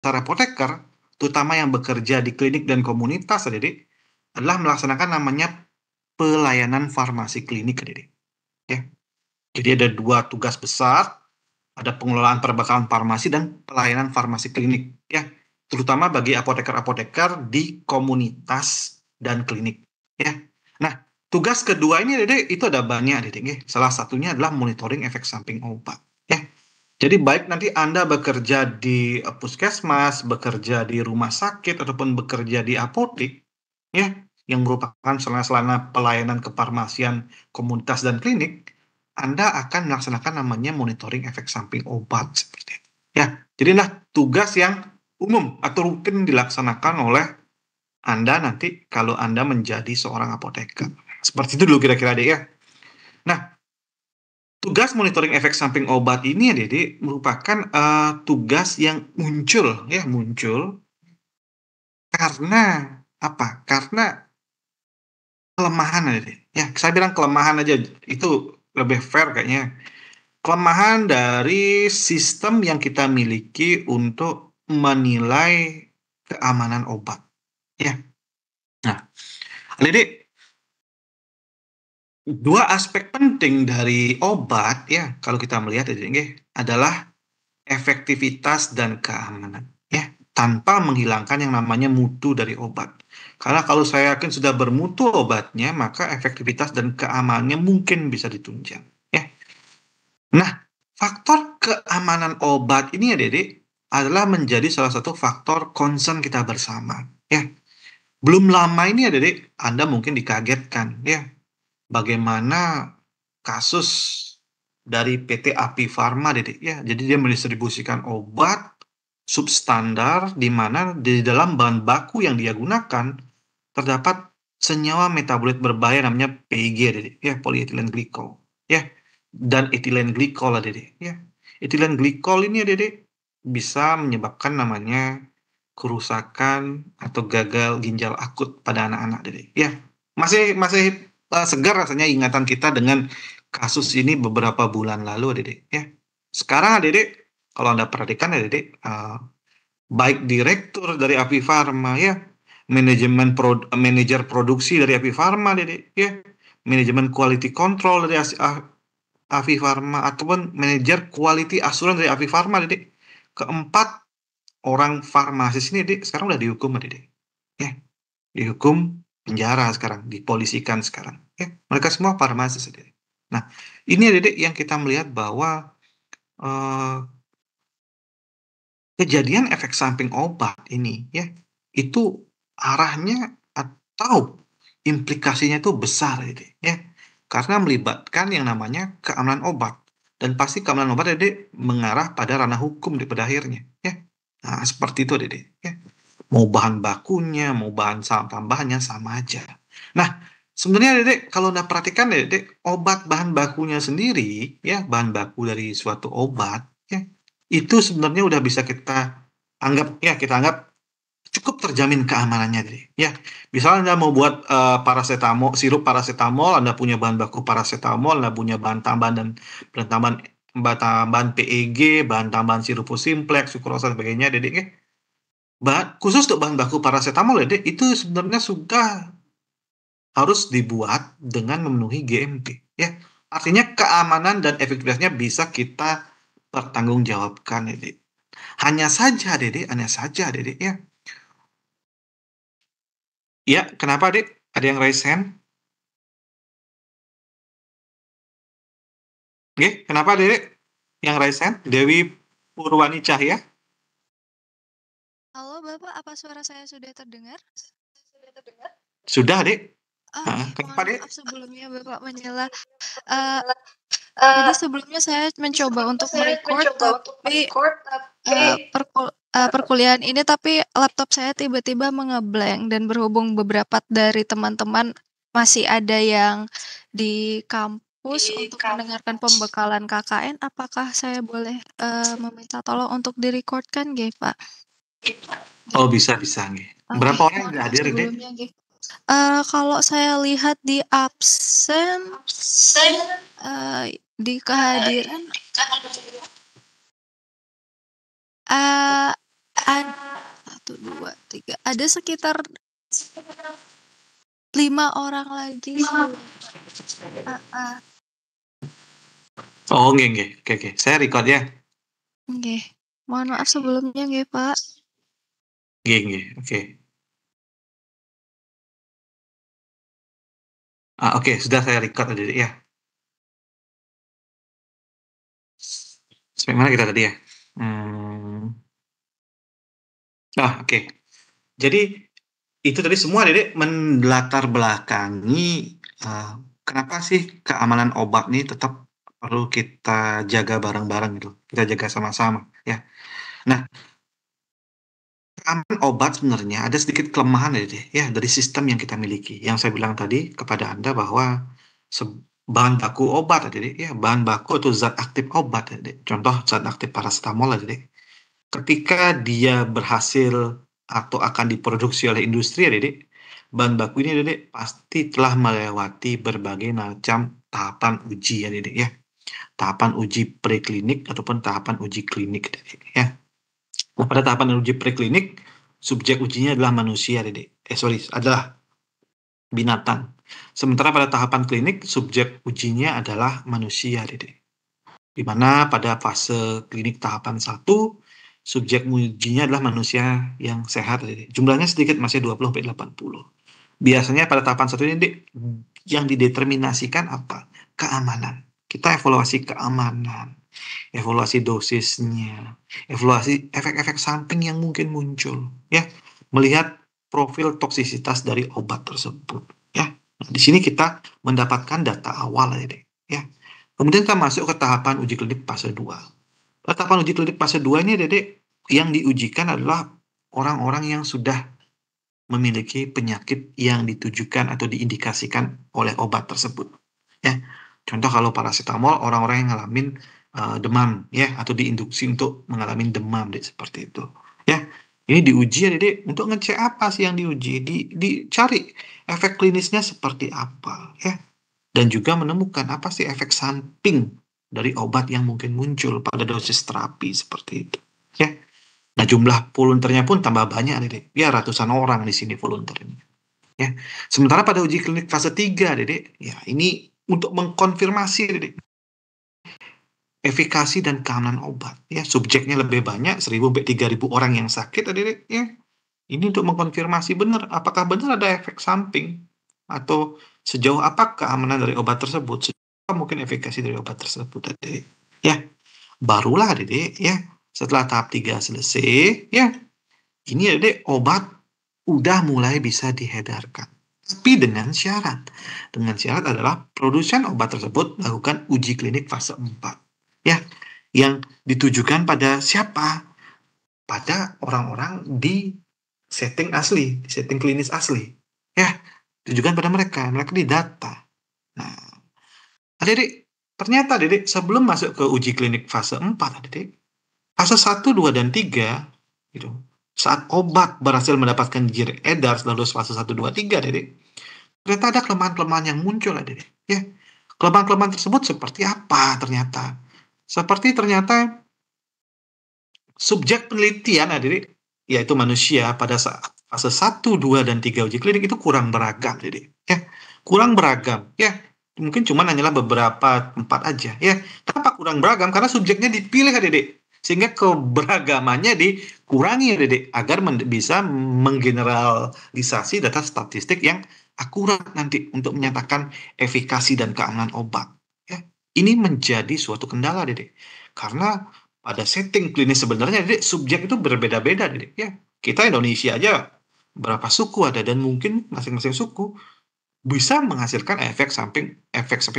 para apoteker, terutama yang bekerja di klinik dan komunitas, Adik-adik, adalah melaksanakan namanya pelayanan farmasi klinik, Adik-adik. Ya. Jadi ada 2 tugas besar, ada pengelolaan perbekalan farmasi dan pelayanan farmasi klinik, ya. Terutama bagi apoteker-apoteker di komunitas dan klinik, ya. Nah, tugas kedua ini, Adik-adik, itu ada banyak, Adik-adik, ya. Salah satunya adalah monitoring efek samping obat, ya. Jadi baik nanti Anda bekerja di puskesmas, bekerja di rumah sakit, ataupun bekerja di apotek, ya, yang merupakan sarana pelayanan kefarmasian komunitas dan klinik, Anda akan melaksanakan namanya monitoring efek samping obat seperti itu. Ya, jadilah tugas yang umum atau rutin dilaksanakan oleh Anda nanti kalau Anda menjadi seorang apoteker. Seperti itu dulu kira-kira deh ya. Nah, tugas monitoring efek samping obat ini ya Dede merupakan tugas yang muncul karena apa? Karena kelemahan ya Dede. Ya, saya bilang kelemahan aja itu lebih fair kayaknya. Kelemahan dari sistem yang kita miliki untuk menilai keamanan obat. Ya. Nah, Dede, dua aspek penting dari obat ya kalau kita melihat ya Dede, adalah efektivitas dan keamanan, ya, tanpa menghilangkan yang namanya mutu dari obat. Karena kalau saya yakin sudah bermutu obatnya, maka efektivitas dan keamanannya mungkin bisa ditunjang, ya. Nah, faktor keamanan obat ini ya, Dede, adalah menjadi salah satu faktor concern kita bersama, ya. Belum lama ini ya, Dede, Anda mungkin dikagetkan, ya, bagaimana kasus dari PT Api Farma, Dede, ya. Jadi dia mendistribusikan obat substandar di mana di dalam bahan baku yang dia gunakan terdapat senyawa metabolit berbahaya namanya PEG, Dede, ya, polyethylene glycol, ya. Dan etilen glikol, Dede, ya. Etilen glikol ini ya, Dede, bisa menyebabkan namanya kerusakan atau gagal ginjal akut pada anak-anak, Dede, ya. Masih masih segar rasanya ingatan kita dengan kasus ini beberapa bulan lalu, Dede, ya. Sekarang, Dede, kalau Anda perhatikan, Dede, baik direktur dari Api Farma, ya, manajer produksi dari Api Farma, Dede, ya, manajemen quality control dari Api Farma, ataupun manajer quality assurance dari Api Farma, Dede. Keempat orang farmasis ini, Dede, sekarang udah dihukum, Dede. Ya, dihukum penjara sekarang, dipolisikan sekarang. Ya, mereka semua farmasis, Dede. Nah, ini ya, Dede, yang kita melihat bahwa eh, kejadian efek samping obat ini, ya, itu arahnya atau implikasinya itu besar, Dede, ya. Karena melibatkan yang namanya keamanan obat. Dan pasti keamanan obat, Dede, mengarah pada ranah hukum pada akhirnya, ya. Nah, seperti itu, Dede, ya. Mau bahan bakunya, mau bahan tambahannya sama aja. Nah, sebenarnya, Dede, kalau Anda perhatikan, Dede, obat bahan bakunya sendiri, ya, bahan baku dari suatu obat, ya, itu sebenarnya udah bisa kita anggap cukup terjamin keamanannya, Dede, ya. Misalnya Anda mau buat paracetamol, sirup paracetamol, Anda punya bahan baku paracetamol, Anda punya bahan tambahan dan bahan tambahan PEG, bahan tambahan sirup simplex, sukrosa dan sebagainya, Dede, ya. Khusus untuk bahan baku paracetamol, Dede, itu sebenarnya sudah harus dibuat dengan memenuhi GMP, ya. Artinya keamanan dan efektivitasnya bisa kita pertanggungjawabkan, Dede. Hanya saja, Dede, ya. Ya, kenapa, Dek? Ada yang raise hand? Oke, kenapa, Dek? Yang raise hand? Dewi Purwani Cahya? Halo Bapak, apa suara saya sudah terdengar? Sudah, Dek. Oke, Kenapa, mohon Dek? maaf sebelumnya Bapak menyela. Eh, jadi sebelumnya saya mencoba untuk merecord, tapi perkuliahan ini, tapi laptop saya tiba-tiba mengeblank dan berhubung beberapa dari teman-teman masih ada yang di kampus untuk mendengarkan pembekalan KKN, apakah saya boleh meminta tolong untuk direcordkan, nggih, Pak? Oh, bisa, nggih. Oke, Berapa orang yang mohon nggak maaf hadir, Dek? sebelumnya, nggih. Kalau saya lihat di absen, di kehadiran, eee, Ada 1, 2, 3, ada sekitar 5 orang lagi sih. Heeh. Oh, nggih nggih. Oke. Saya record ya. Nggih. Mohon maaf sebelumnya nggih, Pak. Nggih. Oke. Oke, sudah saya record tadi ya. Sampai mana kita tadi ya? Oke. Jadi itu tadi semua Dedek melatar belakangi kenapa sih keamanan obat nih tetap perlu kita jaga bareng-bareng gitu. Kita jaga sama-sama ya. Nah, keamanan obat sebenarnya ada sedikit kelemahan ya, Dedek, ya dari sistem yang kita miliki. Yang saya bilang tadi kepada Anda bahwa bahan baku obat ya, Dedek, ya bahan baku atau zat aktif obat ya, Dedek. Contoh zat aktif paracetamol ya, Dedek. Ketika dia berhasil atau akan diproduksi oleh industri ya, Dedek, bahan baku ini Dedek pasti telah melewati berbagai macam tahapan uji ya, Dedek, ya. Tahapan uji preklinik ataupun tahapan uji klinik, Dedek, ya. Nah, pada tahapan uji preklinik, subjek ujinya adalah manusia, Dedek. Adalah binatang. Sementara pada tahapan klinik, subjek ujinya adalah manusia, Dedek. Di mana pada fase klinik tahapan 1, subjek ujinya adalah manusia yang sehat. Jumlahnya sedikit, masih 20-80. Biasanya pada tahapan 1 ini yang dideterminasikan apa? Keamanan. Kita evaluasi keamanan, evaluasi dosisnya, evaluasi efek-efek samping yang mungkin muncul, ya. Melihat profil toksisitas dari obat tersebut, ya. Nah, di sini kita mendapatkan data awal, ya. Kemudian kita masuk ke tahapan uji klinik fase 2. Tahapan uji klinik fase 2 ini, Dedek, yang diujikan adalah orang-orang yang sudah memiliki penyakit yang ditujukan atau diindikasikan oleh obat tersebut. Ya, contoh kalau paracetamol, orang-orang yang ngalamin demam, ya, atau diinduksi untuk mengalami demam, Dek, seperti itu. Ya, ini diuji ya, Dedek, untuk ngecek apa sih yang diuji, dicari efek klinisnya seperti apa, ya, dan juga menemukan apa sih efek samping dari obat yang mungkin muncul pada dosis terapi seperti itu, ya. Nah, jumlah volunteernya pun tambah banyak, Dedek. Ya, ratusan orang di sini volunteernya. Ya. Sementara pada uji klinik fase 3, Dedek, ya ini untuk mengkonfirmasi, Dedek, efikasi dan keamanan obat. Ya, subjeknya lebih banyak, 1.000-3.000 orang yang sakit, Dedek. Ya. Ini untuk mengkonfirmasi benar, apakah benar ada efek samping atau sejauh apa keamanan dari obat tersebut, sejauh apa mungkin efikasi dari obat tersebut, Dedek. Ya, barulah, Dedek, ya, setelah tahap 3 selesai, ya, ini ya, Dek, obat udah mulai bisa diedarkan. Tapi dengan syarat. Dengan syarat adalah produsen obat tersebut melakukan uji klinik fase 4. Ya, yang ditujukan pada siapa? Pada orang-orang di setting asli, di setting klinis asli. Ya, ditujukan pada mereka didata. Nah, Adik, ternyata Dedek sebelum masuk ke uji klinik fase 4, Adik, fase 1, 2, dan 3, gitu. Saat obat berhasil mendapatkan izin edar setelah fase 1, 2, 3, Dedek, ternyata ada kelemahan-kelemahan yang muncul, Dedek. Ya. Kelemahan-kelemahan tersebut seperti apa ternyata? Seperti ternyata subjek penelitian, Dedek, yaitu manusia pada saat fase 1, 2, dan 3 uji klinik itu kurang beragam, Dedek. Ya. Kurang beragam, ya. Mungkin cuma hanyalah beberapa tempat aja, ya. Kenapa kurang beragam? Karena subjeknya dipilih, Dedek. Sehingga keberagamannya dikurangi, Dedek, agar bisa menggeneralisasi data statistik yang akurat nanti untuk menyatakan efikasi dan keamanan obat. Ya. Ini menjadi suatu kendala, Dedek. Karena pada setting klinis sebenarnya, Dedek, subjek itu berbeda-beda, Dedek. Ya. Kita Indonesia aja berapa suku ada, dan mungkin masing-masing suku bisa menghasilkan efek samping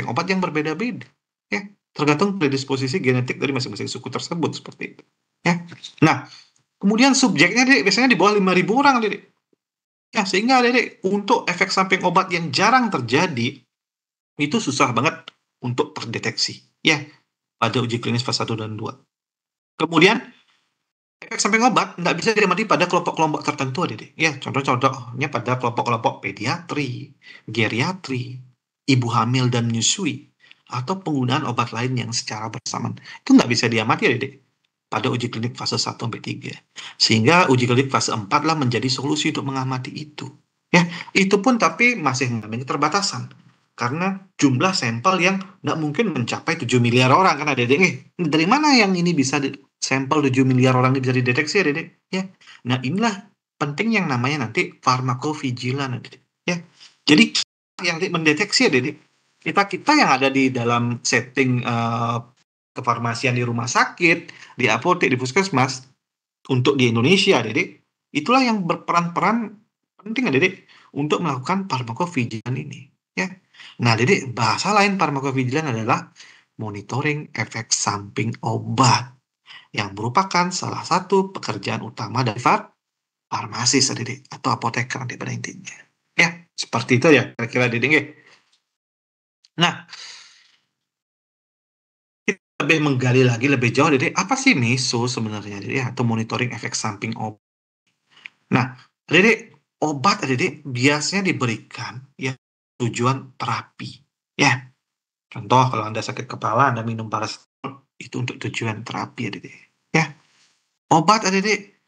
obat yang berbeda-beda, ya, tergantung predisposisi genetik dari masing-masing suku tersebut seperti itu, ya. Nah, kemudian subjeknya, Dedek, biasanya di bawah 5.000 orang, Dedek. Ya, sehingga, Dedek, untuk efek samping obat yang jarang terjadi itu susah banget untuk terdeteksi, ya, pada uji klinis fase 1 dan 2. Kemudian efek samping obat nggak bisa diamati pada kelompok-kelompok tertentu, Dedek. Ya, contohnya pada kelompok-kelompok pediatri, geriatri, ibu hamil dan menyusui, atau penggunaan obat lain yang secara bersamaan. Itu nggak bisa diamati, ya, Dedek. pada uji klinik fase 1-3. Sehingga uji klinik fase 4 lah menjadi solusi untuk mengamati itu. Ya, itu pun tapi masih mengalami keterbatasan. Karena jumlah sampel yang nggak mungkin mencapai 7 miliar orang. Karena Dedek, dari mana yang ini bisa sampel 7 miliar orang ini bisa dideteksi ya Dedek? Ya. Nah inilah penting yang namanya nanti farmakovigilan. Ya. Jadi yang mendeteksi ya Dedek, kita yang ada di dalam setting kefarmasian di rumah sakit, di apotek, di puskesmas, untuk di Indonesia, Dedek, itulah yang berperan-peran penting ya, Dedek, untuk melakukan farmakovigilan ini. Ya. Nah, Dedek, bahasa lain farmakovigilan adalah monitoring efek samping obat, yang merupakan salah satu pekerjaan utama dari farmasis, Dedek, atau apoteker pada intinya. Ya, seperti itu ya, kira-kira, Dedek. Nah, lebih menggali lagi lebih jauh, Dedek, apa sih meso sebenarnya, Dedek, atau monitoring efek samping obat? Nah, Dedek, obat, Dedek, biasanya diberikan ya tujuan terapi. Ya, contoh kalau Anda sakit kepala, Anda minum paracetamol, itu untuk tujuan terapi, ya Dedek. Ya, obat, Dedek,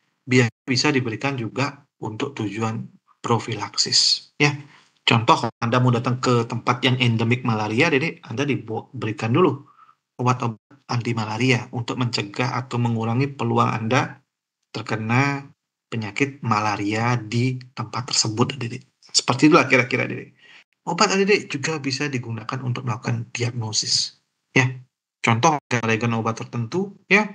bisa diberikan juga untuk tujuan profilaksis. Ya, contoh kalau Anda mau datang ke tempat yang endemik malaria, Dedek, Anda diberikan dulu obat-obat anti malaria untuk mencegah atau mengurangi peluang Anda terkena penyakit malaria di tempat tersebut, Dedek. Seperti itulah kira-kira, Dedek. Obat, Dedek, juga bisa digunakan untuk melakukan diagnosis. Ya, contoh regen obat tertentu, ya,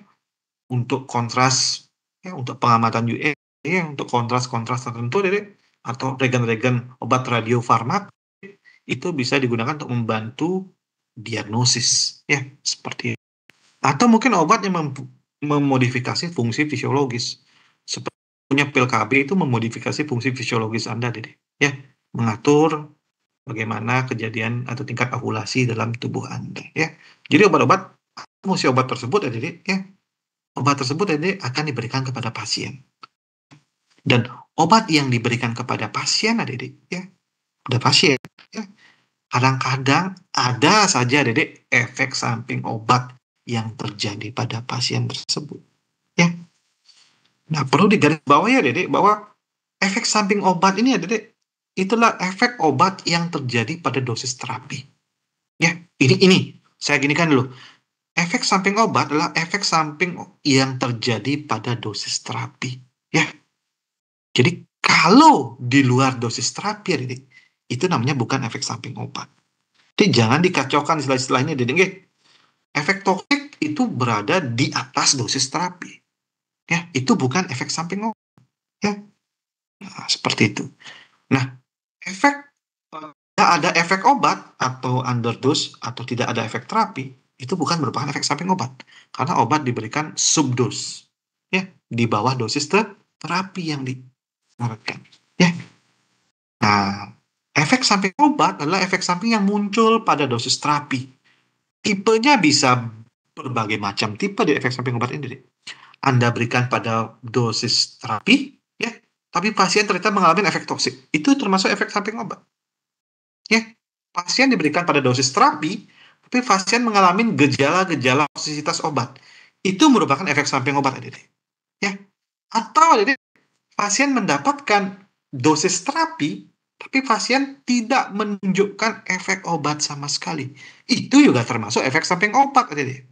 untuk kontras, ya, untuk pengamatan UV, ya, untuk kontras-kontras tertentu, Dedek, atau regen-regen obat radiofarmak, itu bisa digunakan untuk membantu diagnosis, ya, seperti itu. Atau mungkin obat yang memodifikasi fungsi fisiologis. Seperti punya pil KB itu memodifikasi fungsi fisiologis Anda, Dedek. Ya, mengatur bagaimana kejadian atau tingkat ovulasi dalam tubuh Anda. Ya, jadi obat-obat, fungsi obat tersebut, ya, Dedek, ya, obat tersebut, Dedek, akan diberikan kepada pasien. Dan obat yang diberikan kepada pasien, Dedek, ya, pada pasien, ya, kadang-kadang ada saja, Dedek, efek samping obat yang terjadi pada pasien tersebut. Ya. Nah, perlu digarisbawahi ya, Dedek, bahwa efek samping obat ini ya, Dedek, itulah efek obat yang terjadi pada dosis terapi. Ya, ini saya ginikan dulu. Efek samping obat adalah efek samping yang terjadi pada dosis terapi. Ya. Jadi kalau di luar dosis terapi ya, Dedek, itu namanya bukan efek samping obat. Jadi jangan dikacaukan istilah-istilah ini, Dedek. Efek toksik itu berada di atas dosis terapi. Ya, itu bukan efek samping obat. Ya. Nah, seperti itu. Nah, tidak ada efek obat atau underdose atau tidak ada efek terapi, itu bukan merupakan efek samping obat. Karena obat diberikan subdose. Ya, di bawah dosis terapi yang diharapkan. Ya. Nah, efek samping obat adalah efek samping yang muncul pada dosis terapi. Tipenya bisa berbagai macam tipe di efek samping obat ini. Anda berikan pada dosis terapi, ya, tapi pasien ternyata mengalami efek toksik. Itu termasuk efek samping obat. Ya, pasien diberikan pada dosis terapi, tapi pasien mengalami gejala-gejala toksisitas obat. Itu merupakan efek samping obat, Dedek. Ya, atau Dedek, pasien mendapatkan dosis terapi, tapi pasien tidak menunjukkan efek obat sama sekali. Itu juga termasuk efek samping obat, Dedek.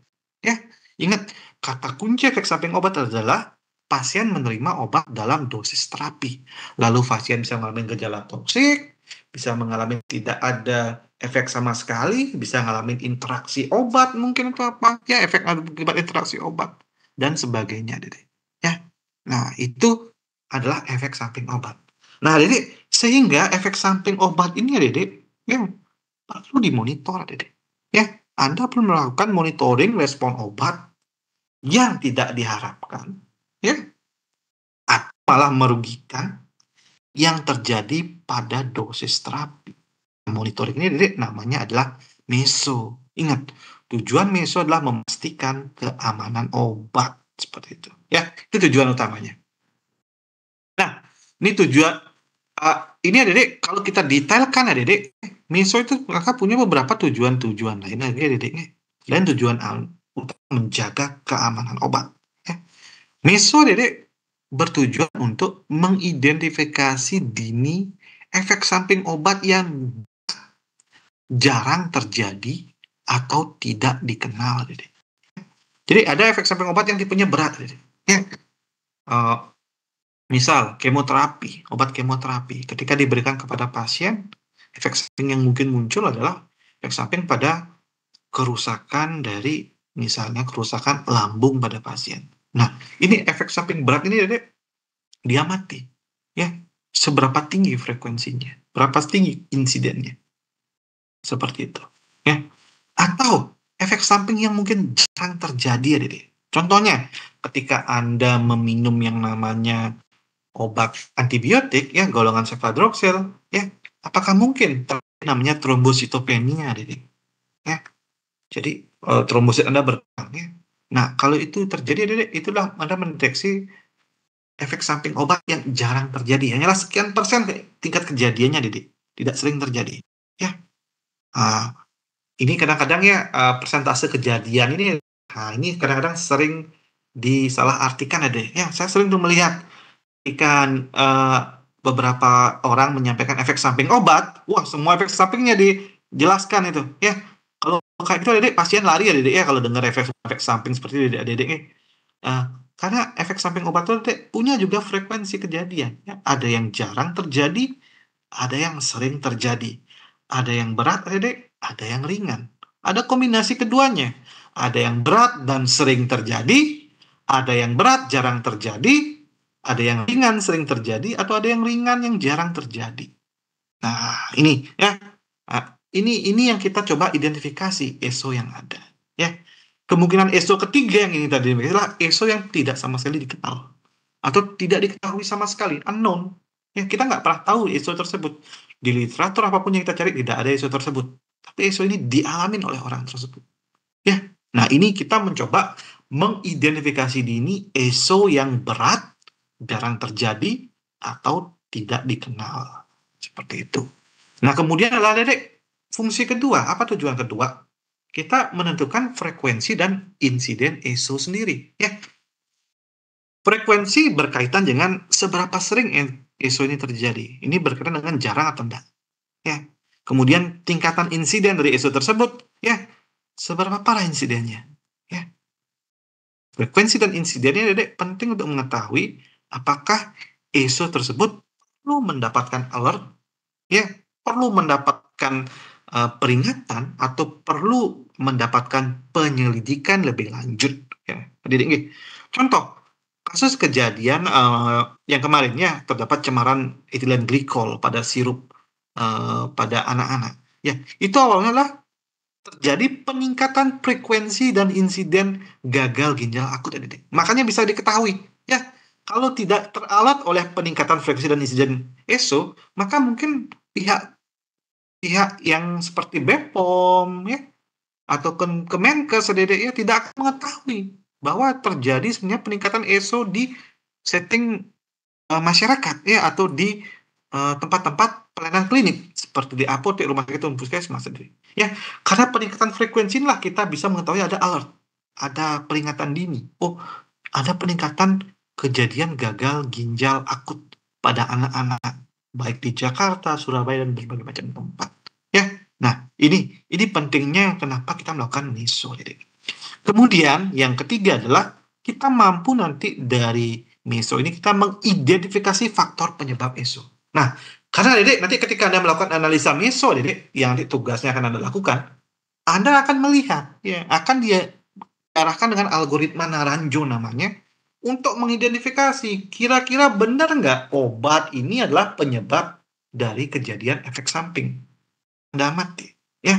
Ya, ingat, kata kunci efek samping obat adalah pasien menerima obat dalam dosis terapi. Lalu pasien bisa mengalami gejala toksik, bisa mengalami tidak ada efek sama sekali, bisa mengalami interaksi obat mungkin atau apa, ya, efek akibat interaksi obat dan sebagainya, Dedek. Ya. Nah, itu adalah efek samping obat. Nah, Dedek, sehingga efek samping obat ini, Dedek, ya, perlu dimonitor, Dedek. Ya, Anda perlu melakukan monitoring respon obat yang tidak diharapkan, ya, atau malah merugikan yang terjadi pada dosis terapi. Monitoring ini, Dedek, namanya adalah meso. Ingat, tujuan meso adalah memastikan keamanan obat. Seperti itu. Ya, itu tujuan utamanya. Nah, ini tujuan, ini ya, Dedek, kalau kita detailkan ya, Dedek, meso itu maka punya beberapa tujuan-tujuan lain ya, Dedek. Dan tujuan untuk menjaga keamanan obat. Ya. Meso Dedek bertujuan untuk mengidentifikasi dini efek samping obat yang jarang terjadi atau tidak dikenal, Dedek. Jadi ada efek samping obat yang tipenya berat, Dedek. Ya, misal kemoterapi, obat kemoterapi, ketika diberikan kepada pasien, efek samping yang mungkin muncul adalah efek samping pada kerusakan dari misalnya kerusakan lambung pada pasien. Nah, ini efek samping berat ini, Dedek, dia mati. Ya, seberapa tinggi frekuensinya, berapa tinggi insidennya. Seperti itu. Ya. Atau efek samping yang mungkin jarang terjadi ya, Dede. Contohnya, ketika Anda meminum yang namanya obat antibiotik, ya, golongan cefadroxil, ya, apakah mungkin namanya trombositopenia, Dede? Ya. Jadi, trombosit Anda berkurang, ya. Nah, kalau itu terjadi, Dede, itulah Anda mendeteksi efek samping obat yang jarang terjadi. Hanyalah sekian persen tingkat kejadiannya, Dede. Tidak sering terjadi. Ya. Ini kadang-kadang ya persentase kejadian ini, ini kadang-kadang sering disalahartikan ya deh. Ya, saya sering tuh melihat ketika beberapa orang menyampaikan efek samping obat, wah semua efek sampingnya dijelaskan itu. Ya, kalau kayak gitu Dedek, pasien lari ya Dedek ya kalau dengar efek samping seperti itu Dedek. Karena efek samping obat itu Dedek punya juga frekuensi kejadian. Ya. Ada yang jarang terjadi, ada yang sering terjadi. Ada yang berat, Dedek, ada yang ringan. Ada kombinasi keduanya. Ada yang berat dan sering terjadi, ada yang berat jarang terjadi, ada yang ringan sering terjadi, atau ada yang ringan yang jarang terjadi. Nah, ini ya. Nah, ini yang kita coba identifikasi ESO yang ada. Ya. Kemungkinan ESO ketiga yang ini tadi adalah ESO yang tidak sama sekali dikenal atau tidak diketahui sama sekali, unknown. Ya, kita nggak pernah tahu ESO tersebut. Di literatur apapun yang kita cari tidak ada ESO tersebut. Tapi ESO ini dialamin oleh orang tersebut. Ya, nah ini kita mencoba mengidentifikasi dini ESO yang berat, jarang terjadi, atau tidak dikenal. Seperti itu. Nah, kemudian adalah Dedek, fungsi kedua. Apa tujuan kedua? Kita menentukan frekuensi dan insiden ESO sendiri. Ya, frekuensi berkaitan dengan seberapa sering ESO ini terjadi. Ini berkaitan dengan jarang atau enggak. Ya. Kemudian tingkatan insiden dari ESO tersebut, ya, seberapa parah insidennya. Ya. Frekuensi dan insidennya Dedek penting untuk mengetahui apakah ESO tersebut perlu mendapatkan alert, ya, perlu mendapatkan peringatan atau perlu mendapatkan penyelidikan lebih lanjut. Ya. Dedek, contoh, kasus kejadian yang kemarinnya terdapat cemaran etilen glikol pada sirup pada anak-anak. Ya, itu awalnya adalah terjadi peningkatan frekuensi dan insiden gagal ginjal akut. Makanya bisa diketahui, ya, kalau tidak teralat oleh peningkatan frekuensi dan insiden ESO, maka mungkin pihak yang seperti BPOM, ya, atau Kemenkes ya tidak akan mengetahui bahwa terjadi sebenarnya peningkatan ESO di setting masyarakat ya atau di tempat-tempat pelayanan klinik seperti di apotek, rumah sakit, puskesmas. Ya, karena peningkatan frekuensi inilah kita bisa mengetahui ada alert, ada peringatan dini. Oh, ada peningkatan kejadian gagal ginjal akut pada anak-anak baik di Jakarta, Surabaya dan berbagai macam tempat. Ya, nah ini pentingnya kenapa kita melakukan meso. Kemudian yang ketiga adalah kita mampu nanti dari meso ini kita mengidentifikasi faktor penyebab ESO. Nah, karena Dedek nanti ketika Anda melakukan analisa meso, Dedek, yang nanti tugasnya akan Anda lakukan, Anda akan melihat, ya, akan dia arahkan dengan algoritma Naranjo namanya, untuk mengidentifikasi kira-kira benar nggak obat ini adalah penyebab dari kejadian efek samping. Anda mati, ya.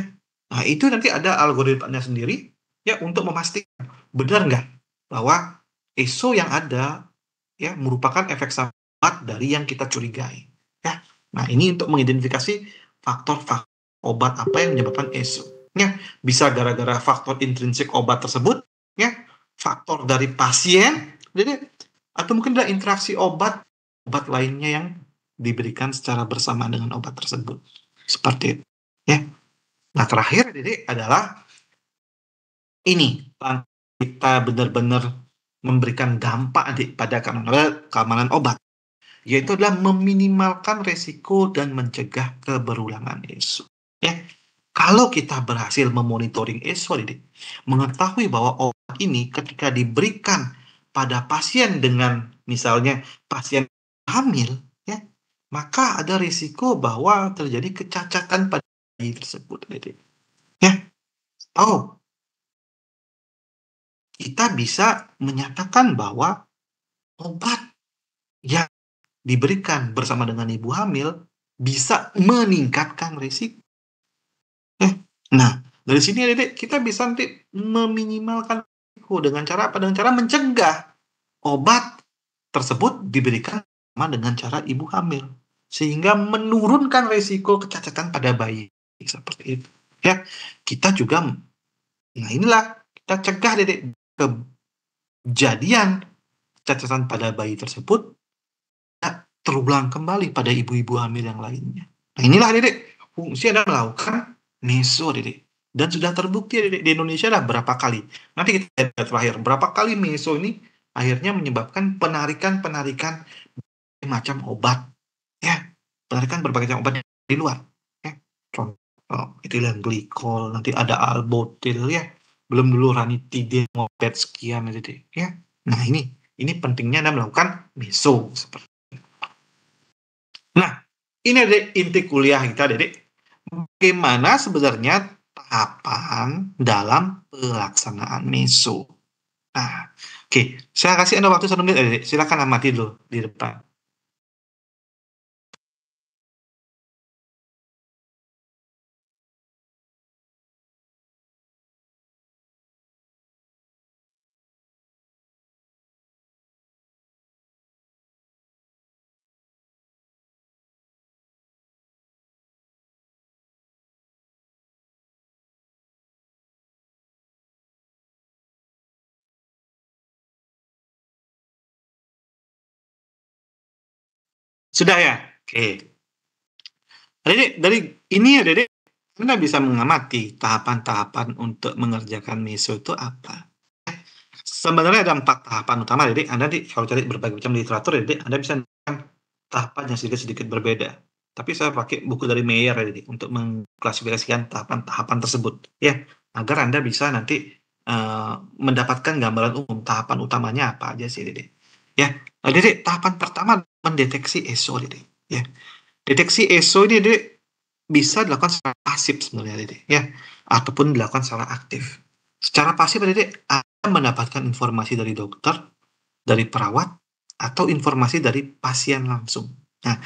Nah, itu nanti ada algoritmanya sendiri, ya, untuk memastikan benar nggak bahwa ESO yang ada, ya, merupakan efek samping dari yang kita curigai. Ya. Nah, ini untuk mengidentifikasi faktor-faktor obat apa yang menyebabkan ESO. Ya, bisa gara-gara faktor intrinsik obat tersebut, ya, faktor dari pasien, jadi, atau mungkin ada interaksi obat lainnya yang diberikan secara bersamaan dengan obat tersebut. Seperti itu. Ya. Nah, terakhir, Dedek, adalah ini. Kita benar-benar memberikan dampak pada keamanan obat, yaitu adalah meminimalkan resiko dan mencegah keberulangan ESO. Ya, kalau kita berhasil memonitoring ESO, mengetahui bahwa obat ini ketika diberikan pada pasien dengan misalnya pasien hamil, ya, maka ada risiko bahwa terjadi kecacatan pada bayi tersebut, ya. Oh, kita bisa menyatakan bahwa obat yang diberikan bersama dengan ibu hamil bisa meningkatkan risiko. Nah, dari sini kita bisa nanti meminimalkan risiko dengan cara apa? Dengan cara mencegah obat tersebut diberikan sama dengan cara ibu hamil, sehingga menurunkan risiko kecacatan pada bayi seperti itu. Ya, kita juga, nah inilah kita cegah kejadian kecacatan pada bayi tersebut terulang kembali pada ibu-ibu hamil yang lainnya. Nah inilah fungsi Anda melakukan meso dan sudah terbukti di Indonesia lah berapa kali. Nanti kita lihat terakhir berapa kali meso ini akhirnya menyebabkan penarikan macam obat, ya, penarikan berbagai macam obat di luar, ya. Contoh etilen glikol, nanti ada albotil, ya, belum dulu ranitidin, obat sekian, ya. Nah ini pentingnya Anda melakukan meso seperti. Nah, ini ada inti kuliah kita, bagaimana sebenarnya tahapan dalam pelaksanaan meso. Nah, oke, saya kasih Anda waktu 1 menit, silakan amati dulu di depan. Sudah ya? Oke. Dari ini ya, Anda bisa mengamati tahapan-tahapan untuk mengerjakan meso itu apa. Sebenarnya ada 4 tahapan utama, Anda kalau cari berbagai macam literatur, Anda bisa menemukan tahapan yang sedikit-sedikit berbeda. Tapi saya pakai buku dari Meyer untuk mengklasifikasikan tahapan-tahapan tersebut, ya, agar Anda bisa nanti mendapatkan gambaran umum tahapan utamanya apa aja sih, ya. Tahapan pertama mendeteksi ESO, ya. Deteksi ESO ini bisa dilakukan secara pasif sebenarnya, ya, ataupun dilakukan secara aktif. Secara pasif, Anda mendapatkan informasi dari dokter, dari perawat, atau informasi dari pasien langsung. Nah,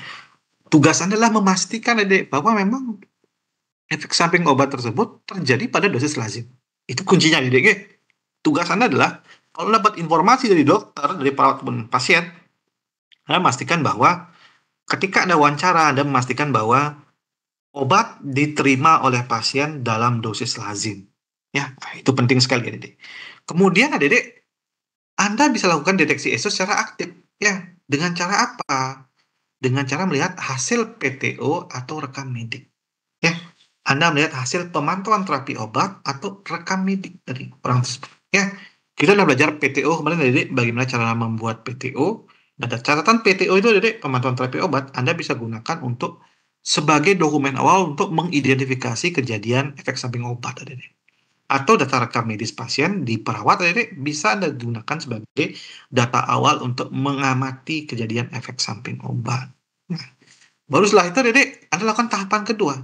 tugas Anda adalah memastikan, bahwa memang efek samping obat tersebut terjadi pada dosis lazim. Itu kuncinya, ya. Tugas Anda adalah kalau dapat informasi dari dokter, dari perawat ataupun pasien, Anda memastikan bahwa ketika Anda wawancara, Anda memastikan bahwa obat diterima oleh pasien dalam dosis lazim. Ya, itu penting sekali, Kemudian, Anda bisa lakukan deteksi ESO secara aktif, ya. Dengan cara apa? Dengan cara melihat hasil PTO atau rekam medik, ya. Anda melihat hasil pemantauan terapi obat atau rekam medik dari orang tersebut, ya. Kita sudah belajar PTO kemarin, bagaimana cara membuat PTO. Ada catatan PTO itu, pemantauan terapi obat, Anda bisa gunakan untuk sebagai dokumen awal untuk mengidentifikasi kejadian efek samping obat, atau data rekam medis pasien di perawat, bisa Anda gunakan sebagai data awal untuk mengamati kejadian efek samping obat. Nah, baru setelah itu, Anda lakukan tahapan kedua.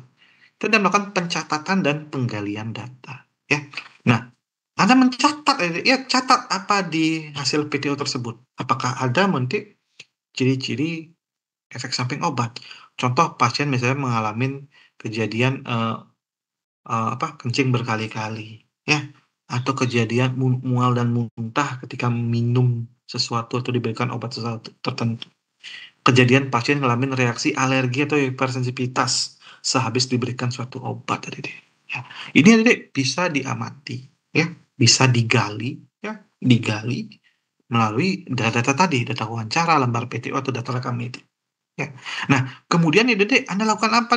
Itu Anda melakukan pencatatan dan penggalian data, ya. Nah, Anda mencatat, ya, catat apa di hasil PTO tersebut. Apakah ada nanti ciri-ciri efek samping obat. Contoh, pasien misalnya mengalami kejadian kencing berkali-kali, ya, atau kejadian mual dan muntah ketika minum sesuatu atau diberikan obat sesuatu tertentu. Kejadian pasien mengalami reaksi alergi atau hipersensitivitas sehabis diberikan suatu obat, ya. Ini, bisa diamati, ya, bisa digali, ya, digali melalui data-data tadi, data wawancara, lembar PTO atau data rekam medik, ya. Nah, kemudian Anda lakukan apa,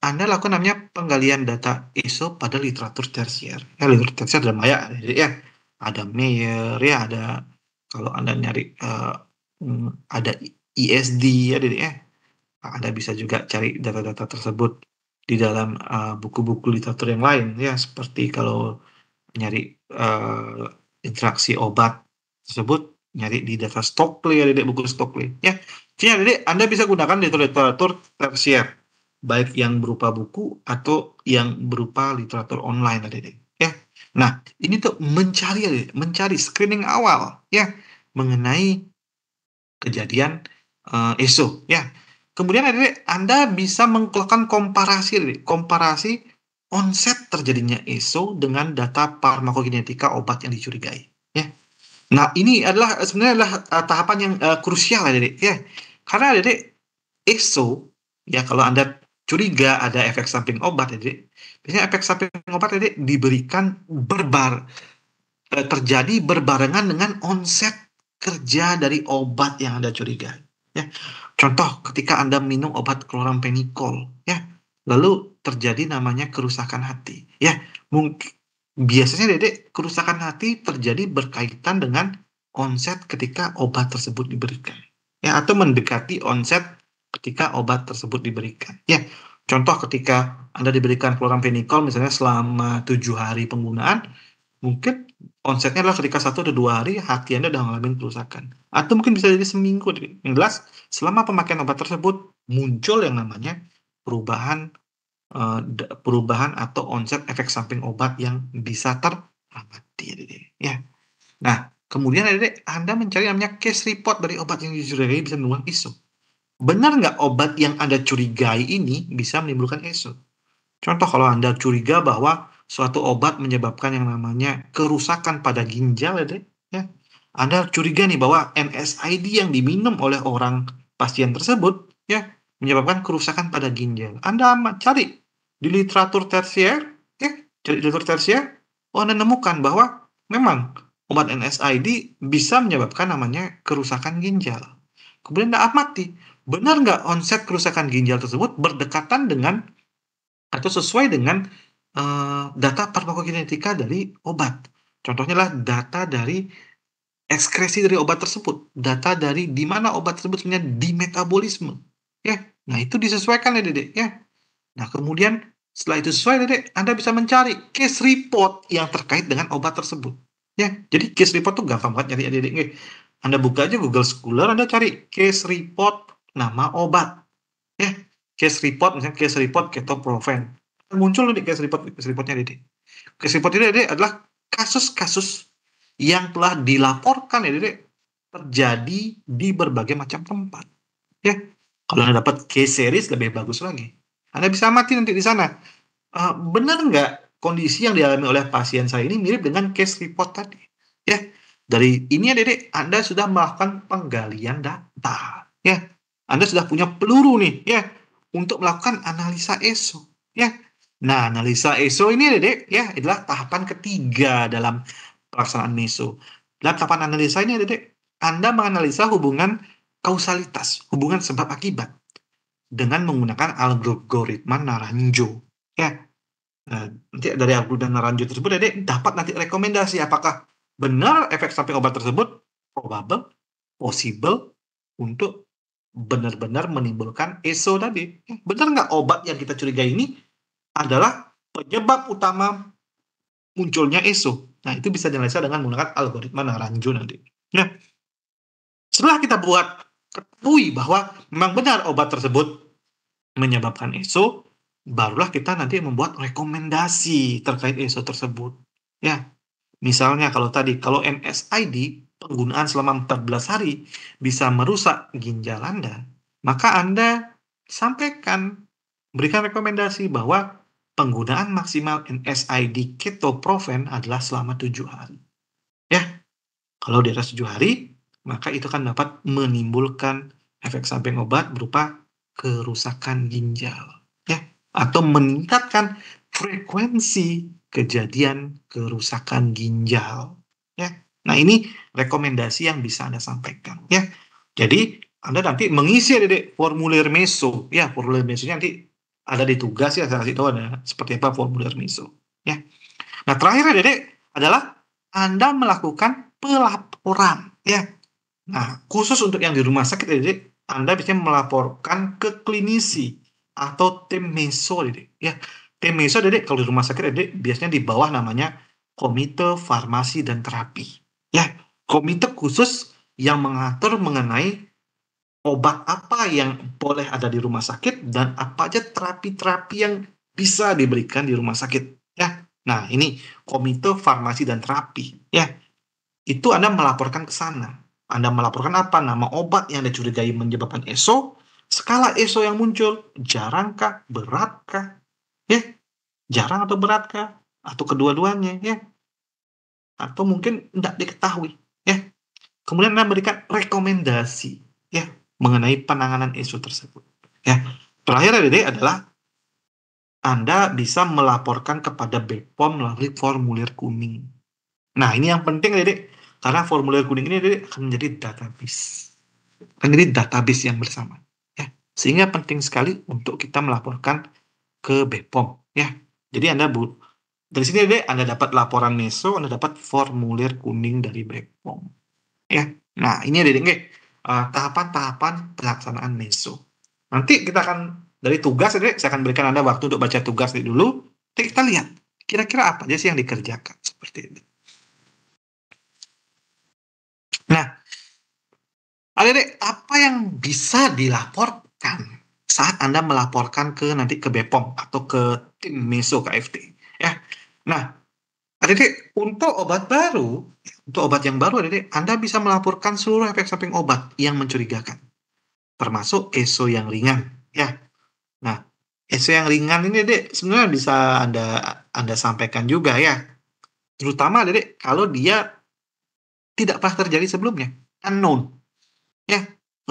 Anda lakukan namanya penggalian data ESO pada literatur tersier. Ya, literatur tersier ada banyak, ya. Ada Meyer, ya, ada Kalau Anda nyari ada ISD ya Dedek ya. Anda bisa juga cari data-data tersebut di dalam buku-buku literatur yang lain ya, seperti kalau nyari interaksi obat tersebut, nyari di data Stokely ya Dedek, buku Stokely ya. Jadi Dedek, Anda bisa gunakan literatur tersier, baik yang berupa buku atau yang berupa literatur online ya Dedek ya. Nah, ini tuh mencari screening awal ya mengenai kejadian ESO ya. Kemudian Anda bisa melakukan komparasi onset terjadinya ESO dengan data farmakokinetika obat yang dicurigai ya. Nah, ini adalah sebenarnya adalah tahapan yang krusial ya, Dedek ya. Karena Dedek, ESO ya, kalau Anda curiga ada efek samping obat ya, Dedek. Biasanya efek samping obat Dedek diberikan terjadi berbarengan dengan onset kerja dari obat yang Anda curigai ya. Contoh ketika Anda minum obat kloramfenikol ya, lalu terjadi namanya kerusakan hati ya. Mungkin biasanya Dedek, kerusakan hati terjadi berkaitan dengan onset ketika obat tersebut diberikan ya, atau mendekati onset ketika obat tersebut diberikan ya. Contoh ketika Anda diberikan kloramfenikol misalnya selama 7 hari penggunaan, mungkin onsetnya adalah ketika 1 atau 2 hari hati Anda udah ngalamin kerusakan. Atau mungkin bisa jadi seminggu. Yang jelas, selama pemakaian obat tersebut muncul yang namanya perubahan atau onset efek samping obat yang bisa teramati ya. Nah, kemudian Anda mencari namanya case report dari obat yang dicurigai bisa menimbulkan ESO. Benar nggak obat yang Anda curigai ini bisa menimbulkan ESO? Contoh kalau Anda curiga bahwa suatu obat menyebabkan yang namanya kerusakan pada ginjal ya. Anda curiga nih bahwa NSAID yang diminum oleh orang pasien tersebut ya menyebabkan kerusakan pada ginjal. Anda cari di literatur tersier ya, cari di literatur tersier, Anda menemukan bahwa memang obat NSAID bisa menyebabkan namanya kerusakan ginjal. Kemudian Anda amati, benar nggak onset kerusakan ginjal tersebut berdekatan dengan atau sesuai dengan data farmakokinetika dari obat. Contohnya adalah data dari ekskresi dari obat tersebut, data dari di mana obat tersebut sebenarnya dimetabolisme. Ya, nah itu disesuaikan ya Dedek ya. Nah kemudian setelah itu sesuai Dedek, Anda bisa mencari case report yang terkait dengan obat tersebut. Ya, jadi case report tuh gampang banget nyari ya Dedek. Anda buka aja Google Scholar, Anda cari case report nama obat. Ya, case report misalnya case report ketoprofen. Muncul nih case reportnya Dedek. Case report ini Dedek adalah kasus-kasus yang telah dilaporkan ya Dedek terjadi di berbagai macam tempat. Ya, kalau Anda dapat case series lebih bagus lagi. Anda bisa amati nanti di sana. Benar nggak kondisi yang dialami oleh pasien saya ini mirip dengan case report tadi? Ya, dari ini ya Dedek, Anda sudah melakukan penggalian data. Ya, Anda sudah punya peluru nih ya untuk melakukan analisa ESO. Ya, nah analisa ESO ini Dedek ya adalah tahapan ketiga dalam pelaksanaan MESO. Dalam tahapan analisa ini Dedek, Anda menganalisa hubungan kausalitas, hubungan sebab akibat dengan menggunakan algoritma Naranjo. Ya, nah, nanti dari algoritma Naranjo tersebut Dedek dapat nanti rekomendasi apakah benar efek samping obat tersebut probable, possible untuk benar-benar menimbulkan ESO tadi. Benar nggak obat yang kita curigai ini adalah penyebab utama munculnya ESO. Nah, itu bisa dianalisa dengan menggunakan algoritma Naranjo nanti. Nah, setelah kita ketahui bahwa memang benar obat tersebut menyebabkan ESO, barulah kita nanti membuat rekomendasi terkait ESO tersebut. Ya, misalnya kalau NSAID penggunaan selama 14 hari bisa merusak ginjal Anda, maka Anda berikan rekomendasi bahwa penggunaan maksimal NSAID ketoprofen adalah selama 7 hari. Ya, kalau di atas 7 hari, maka itu kan dapat menimbulkan efek samping obat berupa kerusakan ginjal. Ya, atau meningkatkan frekuensi kejadian kerusakan ginjal. Ya, nah ini rekomendasi yang bisa Anda sampaikan. Ya, jadi Anda nanti mengisi formulir MESO. Ya, formulir MESO nanti ada di tugas ya, saya kasih tahu ada seperti apa formulir MESO. Ya, nah terakhir Dedek adalah Anda melakukan pelaporan, ya. Nah, khusus untuk yang di rumah sakit, Dede, Anda biasanya melaporkan ke klinisi atau tim meso, Dede. Ya, tim meso, Dede, kalau di rumah sakit, Dede, biasanya di bawah namanya Komite Farmasi dan Terapi. Ya, komite khusus yang mengatur mengenai obat apa yang boleh ada di rumah sakit dan apa aja terapi-terapi yang bisa diberikan di rumah sakit. Ya, nah ini Komite Farmasi dan Terapi. Ya, itu Anda melaporkan ke sana. Anda melaporkan apa? Nama obat yang dicurigai menyebabkan ESO, skala ESO yang muncul, jarangkah, beratkah, ya, jarang atau beratkah, atau kedua-duanya, ya, atau mungkin tidak diketahui, ya. Kemudian Anda memberikan rekomendasi, ya, mengenai penanganan ESO tersebut, ya. Terakhir adalah Anda bisa melaporkan kepada BPOM melalui formulir kuning. Nah, ini yang penting, Dede, karena formulir kuning ini, Dede, akan menjadi database. Akan menjadi database yang bersama. Ya. Sehingga penting sekali untuk kita melaporkan ke BPOM. Ya. Jadi dari sini, Dede, Anda dapat laporan meso, Anda dapat formulir kuning dari BPOM. Ya. Nah, ini, Dede, tahapan-tahapan pelaksanaan meso. Nanti kita akan, dari tugas, Dede, saya akan berikan Anda waktu untuk baca tugas dulu. Nanti kita lihat, kira-kira apa aja sih yang dikerjakan. Seperti ini. Nah, Adik-adik, apa yang bisa dilaporkan saat Anda melaporkan nanti ke BPOM atau ke tim meso KFT? Ya. Nah, Adik-adik, untuk obat yang baru, Adik-adik, Anda bisa melaporkan seluruh efek samping obat yang mencurigakan, termasuk ESO yang ringan. Ya. Nah, ESO yang ringan ini, Adik, sebenarnya bisa Anda sampaikan juga ya. Terutama, Adik, kalau dia tidak pernah terjadi sebelumnya, unknown. Ya,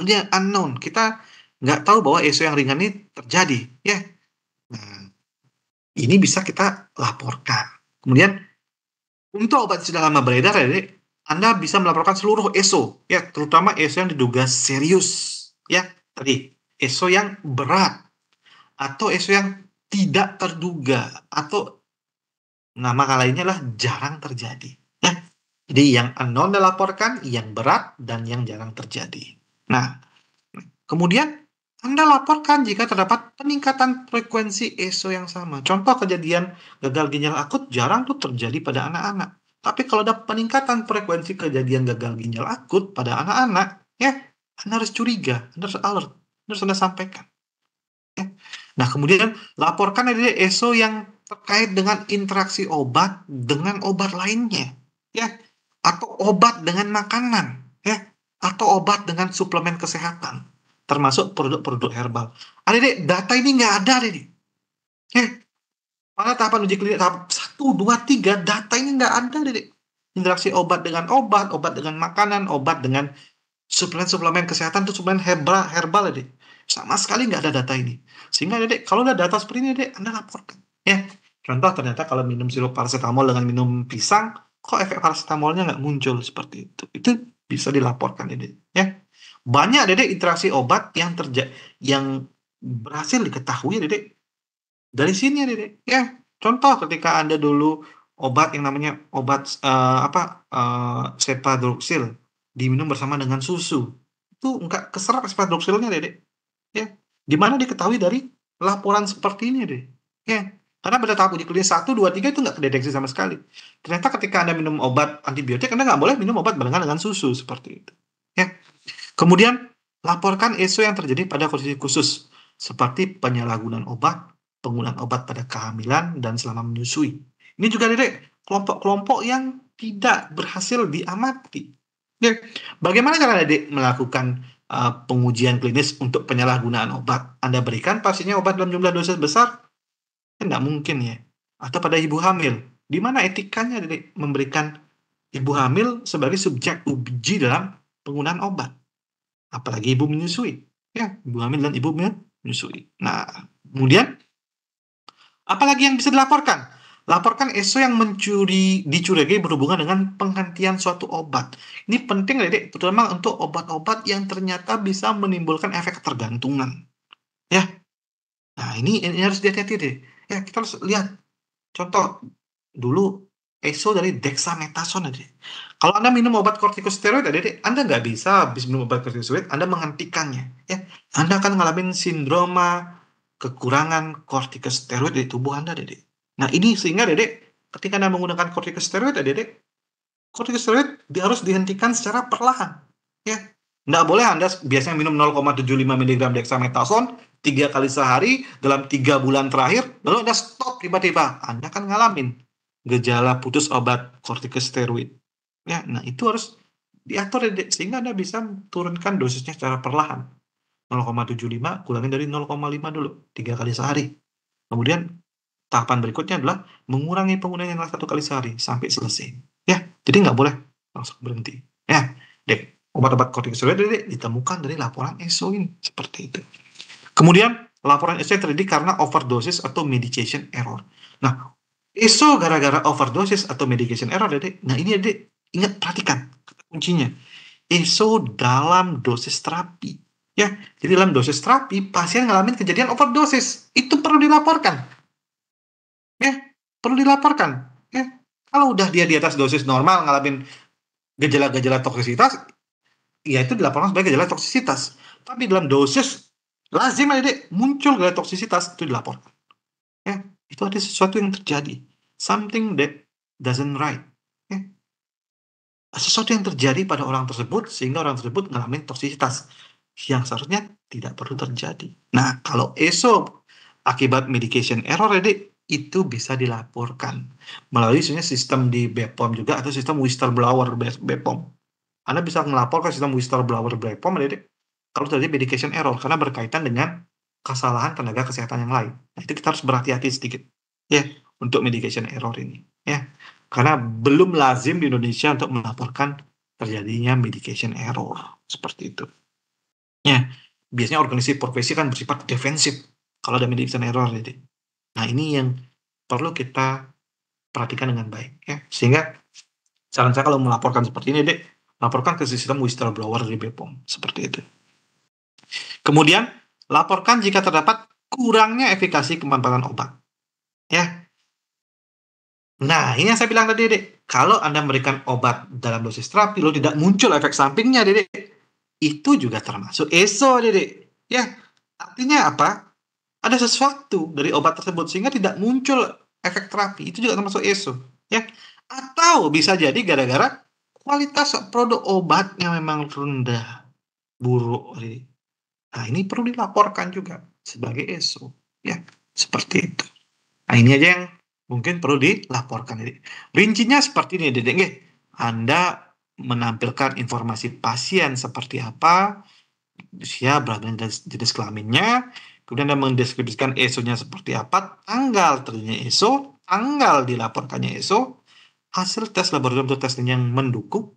dia unknown. Kita nggak tahu bahwa ESO yang ringan ini terjadi. Ya, nah, ini bisa kita laporkan. Kemudian, untuk obat yang sudah lama beredar, Anda bisa melaporkan seluruh ESO, ya, terutama ESO yang diduga serius. Ya, tadi ESO yang berat atau ESO yang tidak terduga atau nama lainnya adalah jarang terjadi. Ya, jadi yang unknown dilaporkan, yang berat dan yang jarang terjadi. Nah, kemudian Anda laporkan jika terdapat peningkatan frekuensi ESO yang sama. Contoh kejadian gagal ginjal akut jarang tuh terjadi pada anak-anak. Tapi kalau ada peningkatan frekuensi kejadian gagal ginjal akut pada anak-anak, ya, Anda harus curiga, Anda harus alert, harus Anda sampaikan. Ya. Nah, kemudian laporkan ada ESO yang terkait dengan interaksi obat dengan obat lainnya, ya, atau obat dengan makanan, ya, atau obat dengan suplemen kesehatan, termasuk produk-produk herbal. Adik, data ini nggak ada, Adik. Pada tahapan uji klinik tahap 1, 2, 3, data ini nggak ada, Adik. Interaksi obat dengan obat, obat dengan makanan, obat dengan suplemen-suplemen kesehatan itu suplemen herbal, Adik. Sama sekali nggak ada data ini. Sehingga, Adik, kalau ada data seperti ini, Adik, Anda laporkan. Ya. Contoh, ternyata kalau minum sirup paracetamol dengan minum pisang, kok efek paracetamolnya nggak muncul seperti itu. Itu bisa dilaporkan, Adik. Ya. Banyak, Adik, interaksi obat yang berhasil diketahui, Adik, dari sini, Adik. Ya. Contoh, ketika Anda dulu obat yang namanya obat Cepadroxil diminum bersama dengan susu, itu nggak keserap Cepadroxilnya, Dek. Ya, di mana diketahui dari laporan seperti ini, Dek. Ya, karena pada tahap uji klinis 1, 2, 3 itu nggak kedeteksi sama sekali. Ternyata ketika Anda minum obat antibiotik, Anda nggak boleh minum obat barengan dengan susu, seperti itu. Ya. Kemudian, laporkan ESO yang terjadi pada kondisi khusus, seperti penyalahgunaan obat, penggunaan obat pada kehamilan, dan selama menyusui. Ini juga, Dek, kelompok-kelompok yang tidak berhasil diamati. Ya. Bagaimana cara Dek melakukan pengujian klinis untuk penyalahgunaan obat? Anda berikan pasiennya obat dalam jumlah dosis besar? Tidak mungkin ya. Atau pada ibu hamil. Di mana etikanya Dek memberikan ibu hamil sebagai subjek uji dalam penggunaan obat? Apalagi ibu menyusui. Ya, ibu hamil dan ibu menyusui. Nah, kemudian apalagi yang bisa dilaporkan? Laporkan ESO yang dicurigai berhubungan dengan penghentian suatu obat. Ini penting, Dek, terutama untuk obat-obat yang ternyata bisa menimbulkan efek ketergantungan. Ya. Nah, ini harus hati-hati, deh. Ya, kita harus lihat. Contoh, dulu ESO dari dexamethasone, Adik. Kalau Anda minum obat kortikosteroid, Adik, Anda nggak bisa habis minum obat kortikosteroid, Anda menghentikannya. Ya. Anda akan ngalamin sindroma kekurangan kortikosteroid di tubuh Anda, Adik. Nah, ini sehingga, Adik, ketika Anda menggunakan kortikosteroid, Adik, kortikosteroid harus dihentikan secara perlahan. Ya. Nggak boleh Anda biasanya minum 0,75 mg dexamethasone 3 kali sehari dalam 3 bulan terakhir, lalu Anda stop tiba-tiba. Anda akan ngalamin gejala putus obat kortikosteroid. Ya, nah itu harus diatur sehingga Anda bisa turunkan dosisnya secara perlahan. 0,75 kurangi dari 0,5 dulu, 3 kali sehari. Kemudian tahapan berikutnya adalah mengurangi penggunaan yang 1 kali sehari sampai selesai. Ya, jadi nggak boleh langsung berhenti. Ya, Dek, obat-obat kortikosteroid ditemukan dari laporan ESO ini seperti itu. Kemudian laporan ESO terjadi karena overdosis atau medication error. Nah, ESO gara-gara overdosis atau medication error, Dek. Nah, ini Dek, ingat perhatikan kuncinya. ESO dalam dosis terapi. Ya, jadi dalam dosis terapi pasien ngalamin kejadian overdosis. Itu perlu dilaporkan. Ya, perlu dilaporkan. Ya, kalau udah dia di atas dosis normal ngalamin gejala-gejala toksisitas, ya itu dilaporkan sebagai gejala toksisitas. Tapi dalam dosis lazim Dek, muncul gejala toksisitas, itu dilaporkan. Ya, itu ada sesuatu yang terjadi. Something that doesn't right. Ya. Sesuatu yang terjadi pada orang tersebut sehingga orang tersebut ngalamin toksisitas yang seharusnya tidak perlu terjadi. Nah, kalau ESO akibat medication error, Dek, itu bisa dilaporkan melalui sistem di BPOM juga atau sistem whistleblower BPOM. Anda bisa melaporkan sistem whistleblower BPOM, Dek, kalau terjadi medication error karena berkaitan dengan kesalahan tenaga kesehatan yang lain. Nah, itu kita harus berhati-hati sedikit ya untuk medication error ini ya. Karena belum lazim di Indonesia untuk melaporkan terjadinya medication error seperti itu. Ya, biasanya organisasi profesi kan bersifat defensif kalau ada medication error, Dek. Nah, ini yang perlu kita perhatikan dengan baik ya. Sehingga saran saya kalau melaporkan seperti ini, Dek, laporkan ke sistem whistleblower di BPOM seperti itu. Kemudian, laporkan jika terdapat kurangnya efikasi kemanfaatan obat. Ya. Nah, ini yang saya bilang tadi, Dek. Kalau Anda memberikan obat dalam dosis terapi, lalu tidak muncul efek sampingnya, Dek, itu juga termasuk ESO, Dek. Ya, artinya apa? Ada sesuatu dari obat tersebut sehingga tidak muncul efek terapi. Itu juga termasuk ESO. Ya. Atau bisa jadi gara-gara kualitas produk obatnya memang rendah, buruk. Nah, ini perlu dilaporkan juga sebagai ESO. Ya, seperti itu. Nah, ini aja yang mungkin perlu dilaporkan. Rincinya seperti ini, Dedek. Anda menampilkan informasi pasien seperti apa, usia, beragam jenis kelaminnya, kemudian Anda mendeskripsikan ESO-nya seperti apa, tanggal terjadinya ESO, tanggal dilaporkannya ESO, hasil tes laboratorium atau tes yang mendukung,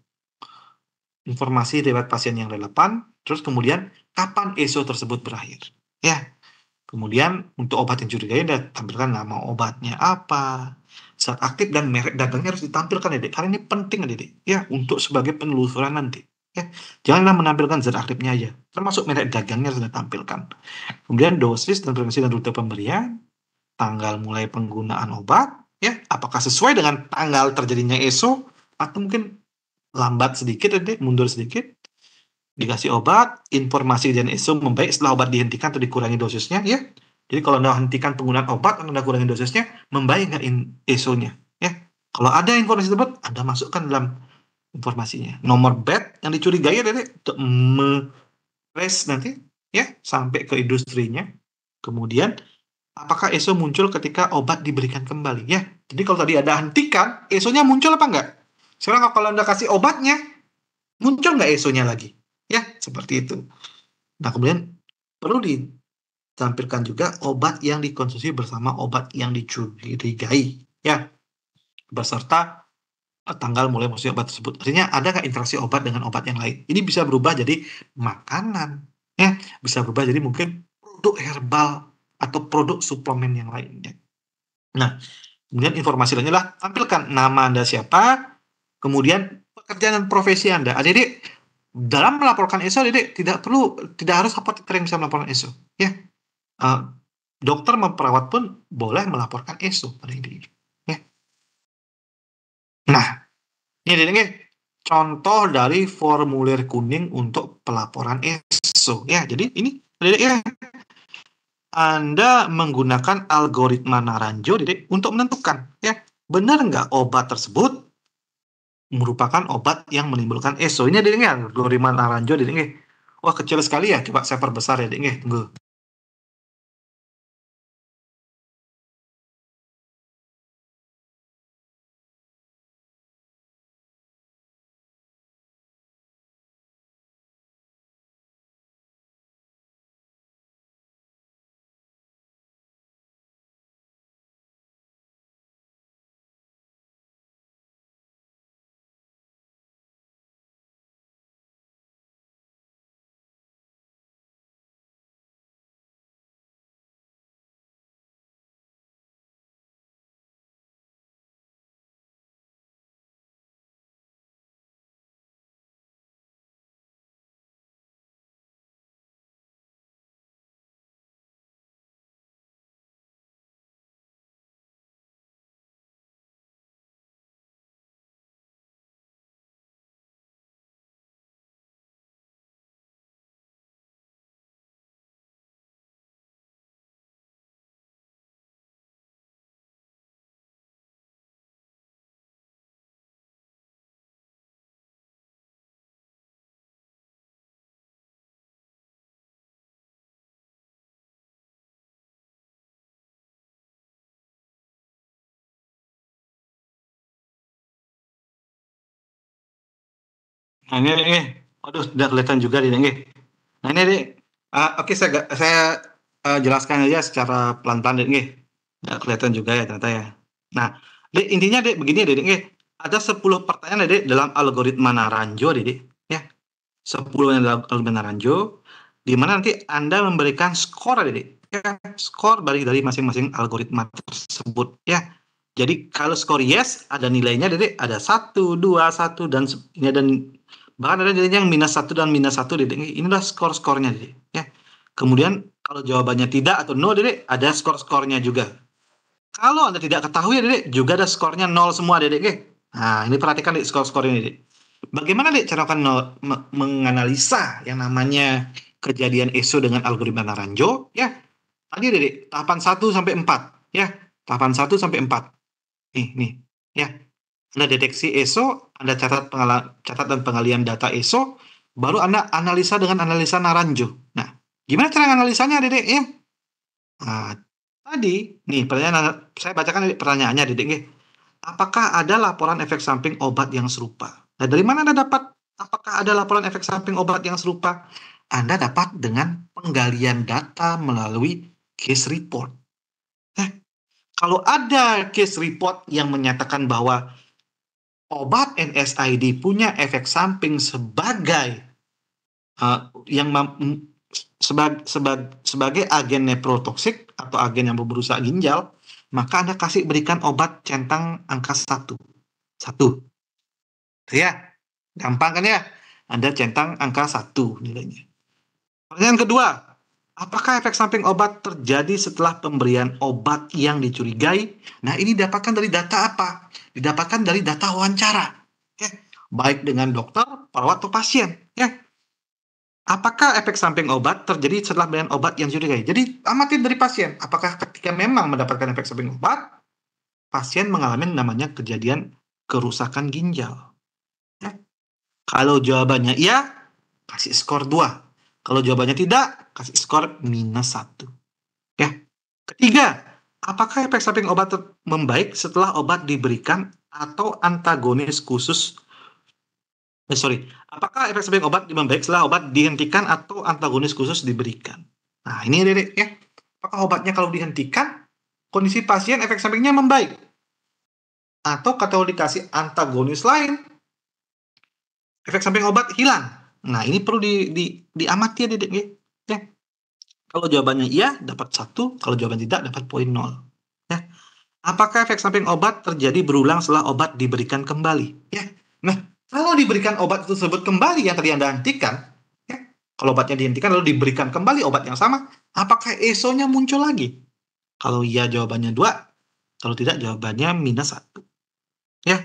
informasi riwayat pasien yang relevan, terus kemudian kapan ESO tersebut berakhir. Ya, kemudian untuk obat yang curigai, Anda tampilkan nama obatnya apa, zat aktif dan merek dagangnya harus ditampilkan, Dek. Karena ini penting, Dek. Ya, untuk sebagai penelusuran nanti. Ya, janganlah menampilkan zat aktifnya aja, termasuk merek dagangnya harus ditampilkan. Kemudian dosis dan frekuensi dan rute pemberian, tanggal mulai penggunaan obat, ya, apakah sesuai dengan tanggal terjadinya ESO atau mungkin lambat sedikit, Dek, mundur sedikit. Dikasih obat, informasi dan ESO membaik setelah obat dihentikan atau dikurangi dosisnya, ya. Jadi kalau Anda hentikan penggunaan obat, Anda kurangi dosisnya, membaik nggak ESO-nya, ya. Kalau ada informasi tersebut, Anda masukkan dalam informasinya. Nomor batch yang dicurigai adalah untuk trace nanti, ya, sampai ke industrinya. Kemudian, apakah ESO muncul ketika obat diberikan kembali, ya. Jadi kalau tadi ada hentikan, ESO-nya muncul apa enggak? Sekarang kalau Anda kasih obatnya, muncul nggak ESO-nya lagi? Ya, seperti itu. Nah, kemudian perlu ditampilkan juga obat yang dikonsumsi bersama obat yang dicurigai, ya, beserta tanggal mulai konsumsi obat tersebut. Artinya ada nggak interaksi obat dengan obat yang lain? Ini bisa berubah jadi makanan, ya, bisa berubah jadi mungkin produk herbal atau produk suplemen yang lainnya. Nah, kemudian informasi lainnya adalah tampilkan nama Anda siapa, kemudian pekerjaan dan profesi Anda. Adik-adik, dalam melaporkan ESO, Adik-adik tidak harus apoteker yang bisa melaporkan ESO, ya. Dokter perawat pun boleh melaporkan ESO pada Adik-adik, ya. Nah, ini contoh dari formulir kuning untuk pelaporan ESO. Ya, jadi ini ya, Anda menggunakan algoritma Naranjo untuk menentukan, ya, benar nggak obat tersebut merupakan obat yang menimbulkan ESO. Ini ya, algoritma Naranjo, Wah, kecil sekali ya. Coba saya perbesar ya, Tunggu. Nah, ini. Aduh, udah kelihatan juga nih. Nah, ini, oke, saya jelaskan aja secara pelan-pelan, nggak kelihatan juga ya ternyata ya. Nah, intinya begini ada 10 pertanyaan dalam algoritma Naranjo ya. 10 yang dalam algoritma Naranjo, di mana nanti Anda memberikan skor ya, skor dari masing-masing algoritma tersebut ya. Jadi kalau skor yes ada nilainya ada 1, 2, 1 dan bahkan ada nilainya yang -1 dan -1 inilah skor-skornya ya. Kemudian kalau jawabannya tidak atau no ada skor-skornya juga. Kalau Anda tidak ketahui juga ada skornya 0 semua Nah, ini perhatikan skor-skor ini Bagaimana cara akan menganalisa yang namanya kejadian ESO dengan algoritma Naranjo ya. Tadi tahapan 1 sampai 4 ya. Tahapan 1 sampai 4. Nih ya. Anda deteksi ESO, Anda catat dan pengalian data ESO, baru Anda analisa dengan analisa Naranjo. Nah, gimana cara analisanya ya? Nah, tadi nih pertanyaan saya bacakan pertanyaannya Apakah ada laporan efek samping obat yang serupa? Nah, dari mana Anda dapat apakah ada laporan efek samping obat yang serupa? Anda dapat dengan penggalian data melalui case report. Kalau ada case report yang menyatakan bahwa obat NSAID punya efek samping sebagai sebagai agen nephrotoxic atau agen yang merusak ginjal, maka Anda berikan obat centang angka 1. 1. Ya, gampang kan ya? Anda centang angka 1 nilainya. Pertanyaan kedua, apakah efek samping obat terjadi setelah pemberian obat yang dicurigai? Nah, ini didapatkan dari data apa? Didapatkan dari data wawancara. Ya, baik dengan dokter, perawat, atau pasien. Ya. Apakah efek samping obat terjadi setelah pemberian obat yang dicurigai? Jadi, amatin dari pasien. Apakah ketika memang mendapatkan efek samping obat, pasien mengalami namanya kejadian kerusakan ginjal. Ya. Kalau jawabannya iya, kasih skor 2. Kalau jawabannya tidak, kasih skor -1. Ya. Ketiga, apakah efek samping obat membaik setelah obat diberikan atau antagonis khusus apakah efek samping obat membaik setelah obat dihentikan atau antagonis khusus diberikan? Nah, ini ya. Apakah obatnya kalau dihentikan, kondisi pasien efek sampingnya membaik? Atau kalau dikasih antagonis lain, efek samping obat hilang. Nah, ini perlu diamati ya. Kalau jawabannya iya, dapat 1. Kalau jawaban tidak, dapat poin 0. Ya. Apakah efek samping obat terjadi berulang setelah obat diberikan kembali? Ya. Nah, kalau diberikan obat tersebut kembali yang tadi Anda hentikan, ya, kalau obatnya dihentikan lalu diberikan kembali obat yang sama, apakah ESO-nya muncul lagi? Kalau iya jawabannya 2, kalau tidak jawabannya -1. Ya.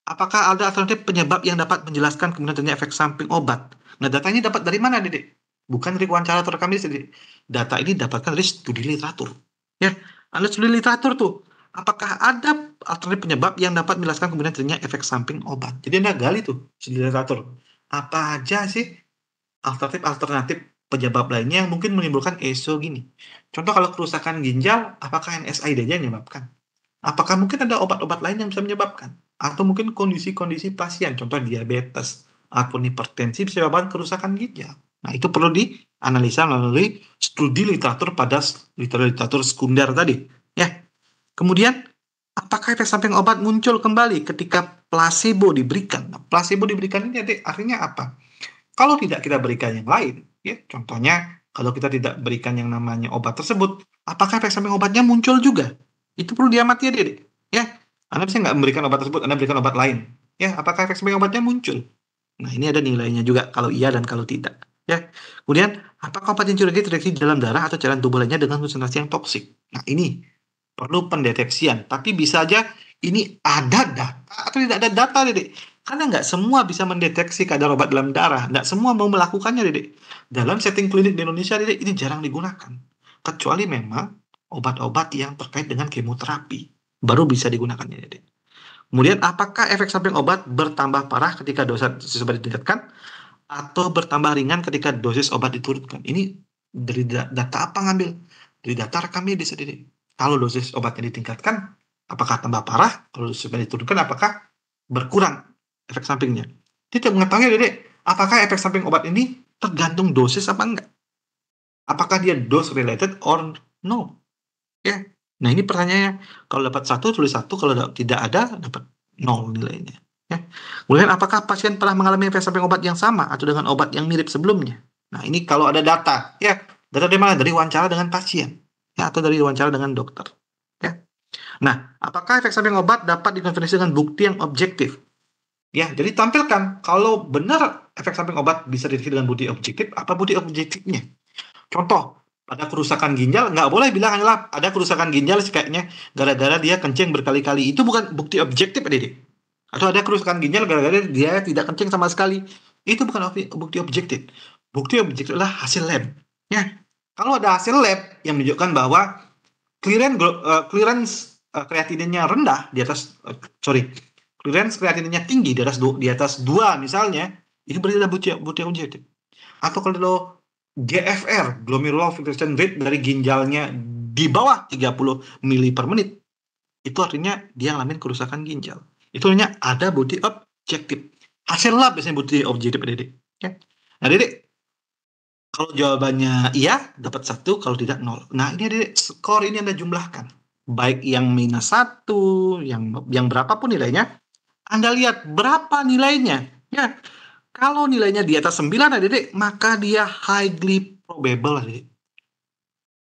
Apakah ada alternatif penyebab yang dapat menjelaskan kemudian terjadinya efek samping obat? Nah, data ini dapat dari mana, Dedek? Bukan dari wawancara terekam ini, Dedek. Data ini dapatkan dari studi literatur. Ya, Anda studi literatur tuh. Apakah ada alternatif penyebab yang dapat menjelaskan kemudian terjadinya efek samping obat? Jadi Anda gali tuh studi literatur. Apa aja sih alternatif penyebab lainnya yang mungkin menimbulkan ESO gini? Contoh kalau kerusakan ginjal, apakah NSAID aja yang menyebabkan? Apakah mungkin ada obat-obat lain yang bisa menyebabkan? Atau mungkin kondisi-kondisi pasien, contoh diabetes atau hipertensi bisa menyebabkan kerusakan ginjal. Nah, itu perlu dianalisa melalui studi literatur pada literatur sekunder tadi. Ya. Kemudian, apakah efek samping obat muncul kembali ketika placebo diberikan? Nah, placebo diberikan ini artinya apa? Kalau tidak kita berikan yang lain, ya, contohnya kalau kita tidak berikan yang namanya obat tersebut, apakah efek samping obatnya muncul juga? Itu perlu diamati ya, Dede. Ya, Anda bisa nggak memberikan obat tersebut, Anda berikan obat lain. Ya, apakah efek samping obatnya muncul? Nah, ini ada nilainya juga, kalau iya dan kalau tidak. Ya, kemudian, apakah obat yang curigai terdeteksi di dalam darah atau cairan tubuh lainnya dengan konsentrasi yang toksik? Nah, ini perlu pendeteksian, tapi bisa aja ini ada data atau tidak ada data, Dede. Karena nggak semua bisa mendeteksi kadar obat dalam darah. Nggak semua mau melakukannya, Dedek. Dalam setting klinik di Indonesia, Dedek, ini jarang digunakan. Kecuali memang obat-obat yang terkait dengan kemoterapi. Baru bisa digunakan, Dedek. Kemudian, apakah efek samping obat bertambah parah ketika dosis obat ditingkatkan? Atau bertambah ringan ketika dosis obat diturunkan? Ini dari data apa ngambil? Dari data rekam medis, Dedek. Kalau dosis obatnya ditingkatkan, apakah tambah parah? Kalau dosis obat diturunkan, apakah berkurang efek sampingnya? Tidak mengetahui, Dedek, apakah efek samping obat ini tergantung dosis apa enggak? Apakah dia dose related or no? Ya. Nah, ini pertanyaannya. Kalau dapat 1, tulis 1. Kalau tidak ada, dapat 0 nilainya. Ya. Kemudian, apakah pasien pernah mengalami efek samping obat yang sama atau dengan obat yang mirip sebelumnya? Nah, ini kalau ada data. Ya, data dari mana? Dari wawancara dengan pasien. Ya, atau dari wawancara dengan dokter. Ya. Nah, apakah efek samping obat dapat dikonfirmasi dengan bukti yang objektif? Ya, jadi tampilkan kalau benar efek samping obat bisa dideteksi dengan bukti objektif, apa bukti objektifnya? Contoh, pada kerusakan ginjal nggak boleh bilang adalah ada kerusakan ginjal kayaknya gara-gara dia kencing berkali-kali. Itu bukan bukti objektif, Adik. Atau ada kerusakan ginjal gara-gara dia tidak kencing sama sekali. Itu bukan bukti objektif. Bukti objektif adalah hasil lab. Ya, kalau ada hasil lab yang menunjukkan bahwa clearance kreatininnya rendah di atas clearance kreatininnya tinggi di atas 2 misalnya, itu berarti ada bukti objektif. Atau kalau GFR, glomerular filtration rate dari ginjalnya di bawah 30 mili per menit, itu artinya dia ngalamin kerusakan ginjal. Itu artinya ada bukti objektif. Hasil lab biasanya bukti objektif, Dedek. Ya. Nah, Dedek, kalau jawabannya iya, dapat 1, kalau tidak 0. Nah, ini Dedek, skor ini Anda jumlahkan. Baik yang minus 1, yang berapapun nilainya, Anda lihat berapa nilainya. Ya, kalau nilainya di atas 9, Dedek, maka dia highly probable, Dedek.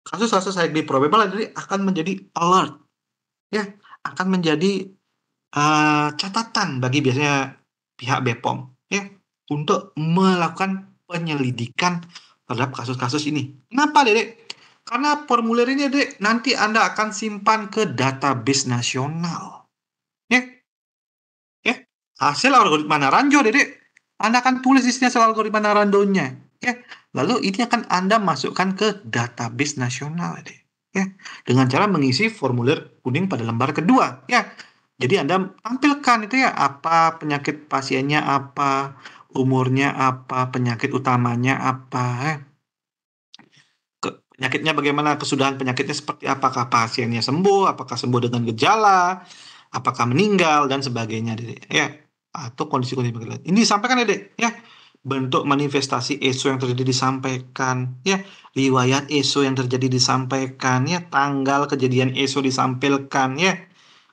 Kasus-kasus highly probable, Dedek, akan menjadi alert. Ya, akan menjadi catatan bagi biasanya pihak BPOM, ya, untuk melakukan penyelidikan terhadap kasus-kasus ini. Kenapa, Dedek? Karena formulir ini, Dedek, nanti Anda akan simpan ke database nasional. Ya, ya, hasil algoritma Naranjo, Dedek. Anda akan tulis di sini hasil algoritma Naranjo-nya. Ya, lalu ini akan Anda masukkan ke database nasional, Dedek. Ya, dengan cara mengisi formulir kuning pada lembar kedua. Ya, jadi Anda tampilkan itu ya, apa penyakit pasiennya apa, umurnya apa, penyakit utamanya apa, penyakitnya bagaimana, kesudahan penyakitnya seperti apakah pasiennya sembuh, apakah sembuh dengan gejala, apakah meninggal dan sebagainya, Dedek. Ya, atau kondisi-kondisi lain. Ini disampaikan, Dedek, ya. Bentuk manifestasi ESO yang terjadi disampaikan, ya. Riwayat ESO yang terjadi disampaikan, ya. Tanggal kejadian ESO disampaikan, ya.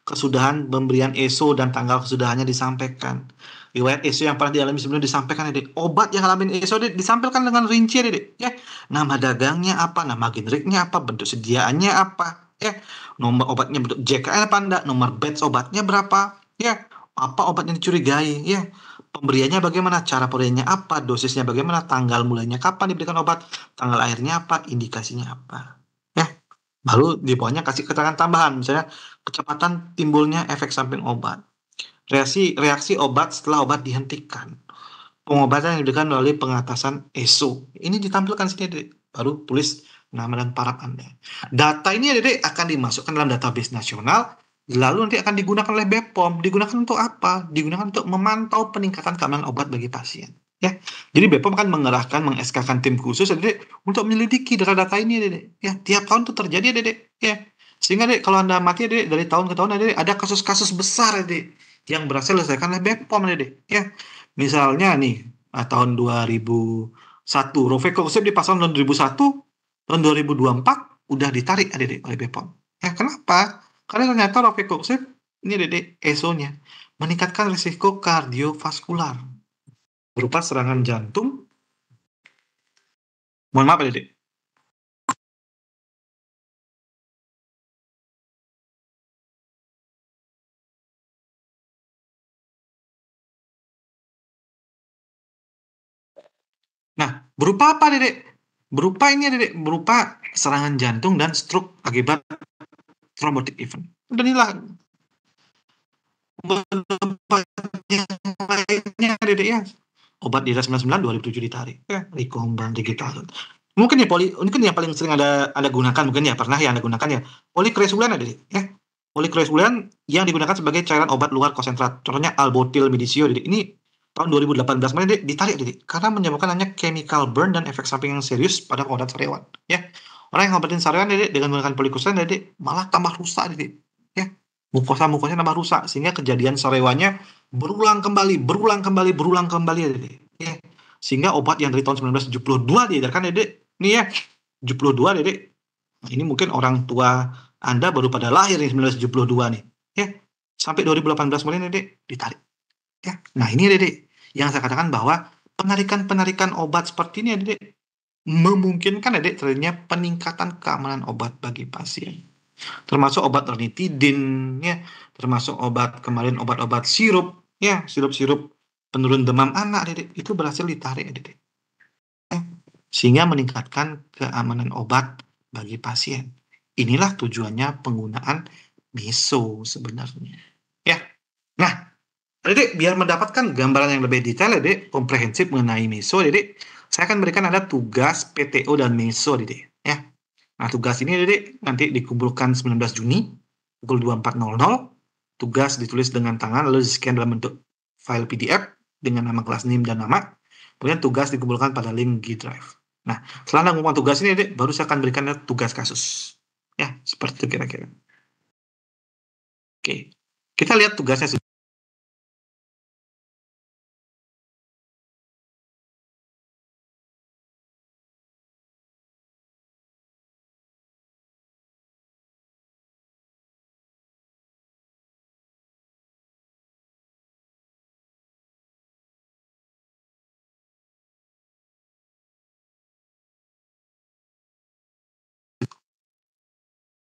Kesudahan pemberian ESO dan tanggal kesudahannya disampaikan. Riwayat ESO yang pernah dialami sebelumnya disampaikan, Dedek. Obat yang ngalamin ESO disampaikan dengan rinci, Dedek. Ya, nama dagangnya apa, nama generiknya apa, bentuk sediaannya apa, ya, nomor obatnya bentuk JKN apa enggak, nomor batch obatnya berapa, ya, apa obat yang dicurigai, ya, pemberiannya bagaimana, cara pemberiannya apa, dosisnya bagaimana, tanggal mulainya kapan diberikan obat, tanggal akhirnya apa, indikasinya apa. Ya, baru di bawahnya kasih keterangan tambahan, misalnya kecepatan timbulnya efek samping obat. reaksi obat setelah obat dihentikan. Pengobatan yang diberikan melalui pengatasan ESO. Ini ditampilkan sini, Dek. Baru tulis nama dan paraf Anda. Data ini, Dek, akan dimasukkan dalam database nasional, lalu nanti akan digunakan oleh BPOM. Digunakan untuk apa? Digunakan untuk memantau peningkatan keamanan obat bagi pasien. Ya, jadi BPOM akan mengerahkan, meng-SK-kan tim khusus, Dek, untuk menyelidiki data-data ini, Dek. Ya, tiap tahun itu terjadi, Dek. Ya, sehingga, Dek, kalau Anda amati, Dek, dari tahun ke tahun, Dek, ada kasus-kasus besar, Dek, yang berhasil diselesaikan oleh BPOM, Dek. Ya, misalnya nih, tahun 2001, Rovecosip dipasang tahun 2001, tahun 2024 udah ditarik adik-adik oleh BPOM. Ya, kenapa? Karena ternyata Rovecosip ini adik-adik ESO-nya meningkatkan risiko kardiovaskular berupa serangan jantung. Mohon maaf adik-adik. Nah, berupa apa adik-adik? Berupa ini adik-adik, berupa serangan jantung dan stroke akibat thrombotic event. Dan inilah yang lainnya adik-adik ya. Obat di 99 2007 ditarik. Ya, Ricombran digital. Mungkin ya mungkin yang paling sering Anda gunakan, mungkin ya pernah ya Anda gunakan ya. Polikresulen adik-adik ya. Polikresulen yang digunakan sebagai cairan obat luar konsentrat. Contohnya albutil medisio adik-adik. Ini tahun 2018 kemarin ditarik adik-adik karena menyebabkan hanya chemical burn dan efek samping yang serius pada pengobatan sariawan ya. Orang yang ngobatin sariawan adik dengan menggunakan polikresulen adik malah tambah rusak adik ya. Mukosa-mukosanya tambah rusak sehingga kejadian sariawannya berulang kembali adik ya. Sehingga obat yang dari tahun 1972 diedarkan adik nih ya 72 adik. Ini mungkin orang tua Anda baru pada lahir nih 1972 nih ya. Sampai 2018 kemarin adik ditarik ya. Nah ini adik yang saya katakan bahwa penarikan obat seperti ini adik memungkinkan adik terjadinya peningkatan keamanan obat bagi pasien. Termasuk obat ranitidin ya, termasuk kemarin obat-obat sirup ya, sirup-sirup penurun demam anak adik itu berhasil ditarik adik ya, sehingga meningkatkan keamanan obat bagi pasien. Inilah tujuannya penggunaan meso sebenarnya ya. Nah adik biar mendapatkan gambaran yang lebih detail adik komprehensif mengenai meso adik, saya akan berikan ada tugas PTO dan meso adik ya. Nah, tugas ini adik nanti dikumpulkan 19 Juni pukul 24.00. Tugas ditulis dengan tangan lalu di-scan dalam bentuk file PDF dengan nama kelas NIM dan nama. Kemudian tugas dikumpulkan pada link G Drive. Nah, setelah Anda mengumpulkan tugas ini adik, baru saya akan berikan tugas kasus. Ya, seperti itu kira-kira. Oke. Kita lihat tugasnya.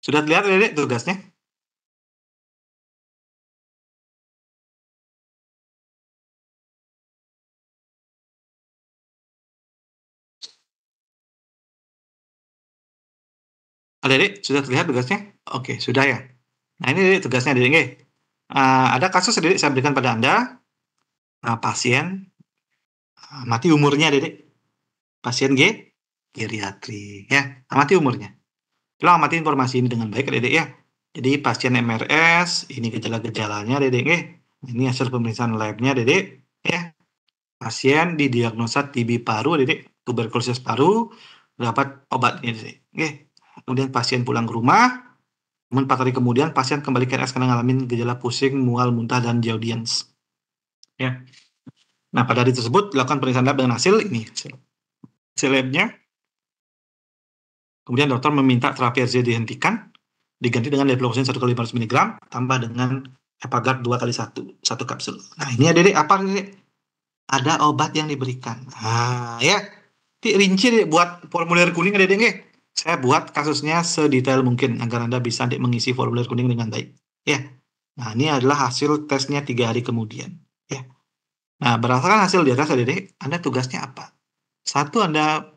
Sudah lihat adik tugasnya? Adik-adik, sudah terlihat tugasnya? Oke, sudah ya. Nah, ini adik, tugasnya adik. Ada kasus adik saya berikan pada Anda. Pasien mati umurnya adik. Pasien geriatri ya. Amati umurnya. Lo amati informasi ini dengan baik adik ya. Jadi pasien MRS, ini gejala-gejalanya adik. Ini hasil pemeriksaan labnya adik ya. Pasien didiagnosa TB paru adik, tuberkulosis paru, dapat obatnya adik. Kemudian pasien pulang ke rumah. 4 hari kemudian pasien kembali ke RS karena ngalamin gejala pusing, mual, muntah, dan audience. Ya. Nah, pada hari tersebut dilakukan pemeriksaan lab dengan hasil ini. Hasil labnya. Kemudian dokter meminta terapi RZ dihentikan, diganti dengan levofloxacin 1x500 mg, tambah dengan Epagard 2x1 kapsul. Nah, ini adik apa adik? Ada obat yang diberikan. Nah, ya. Rinci adik, buat formulir kuning adik. Saya buat kasusnya sedetail mungkin agar Anda bisa adik mengisi formulir kuning dengan baik. Ya. Nah, ini adalah hasil tesnya 3 hari kemudian. Ya. Nah, berdasarkan hasil di atas adik, Anda tugasnya apa? Satu, Anda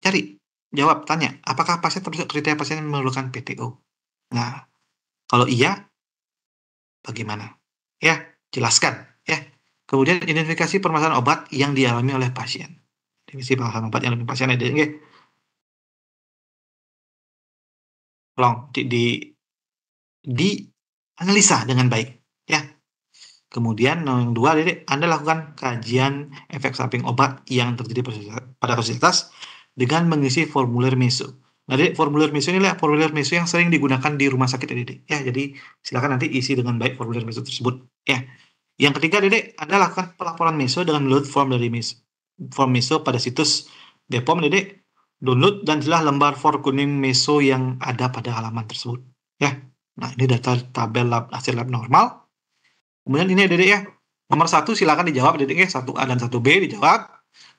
cari, jawab, tanya, apakah pasien termasuk kriteria pasien yang memerlukan PTO? Nah, kalau iya, bagaimana? Ya, jelaskan. Ya. Kemudian identifikasi permasalahan obat yang dialami oleh pasien. Definisi permasalahan obat yang dialami pasien ada nggih? Tolong di analisa dengan baik. Ya. Kemudian yang dua, Anda lakukan kajian efek samping obat yang terjadi pada fasilitas dengan mengisi formulir MESO. Nah, formulir MESO ini adalah formulir MESO yang sering digunakan di rumah sakit, Ya, jadi silakan nanti isi dengan baik formulir MESO tersebut. Ya. Yang ketiga, Anda lakukan pelaporan MESO dengan download form dari MESO. Form MESO pada situs Bepom, download dan jelas lembar form kuning MESO yang ada pada halaman tersebut. Ya. Nah, ini data tabel hasil lab normal. Kemudian ini ya, nomor 1 silakan dijawab ya, 1A dan 1B dijawab.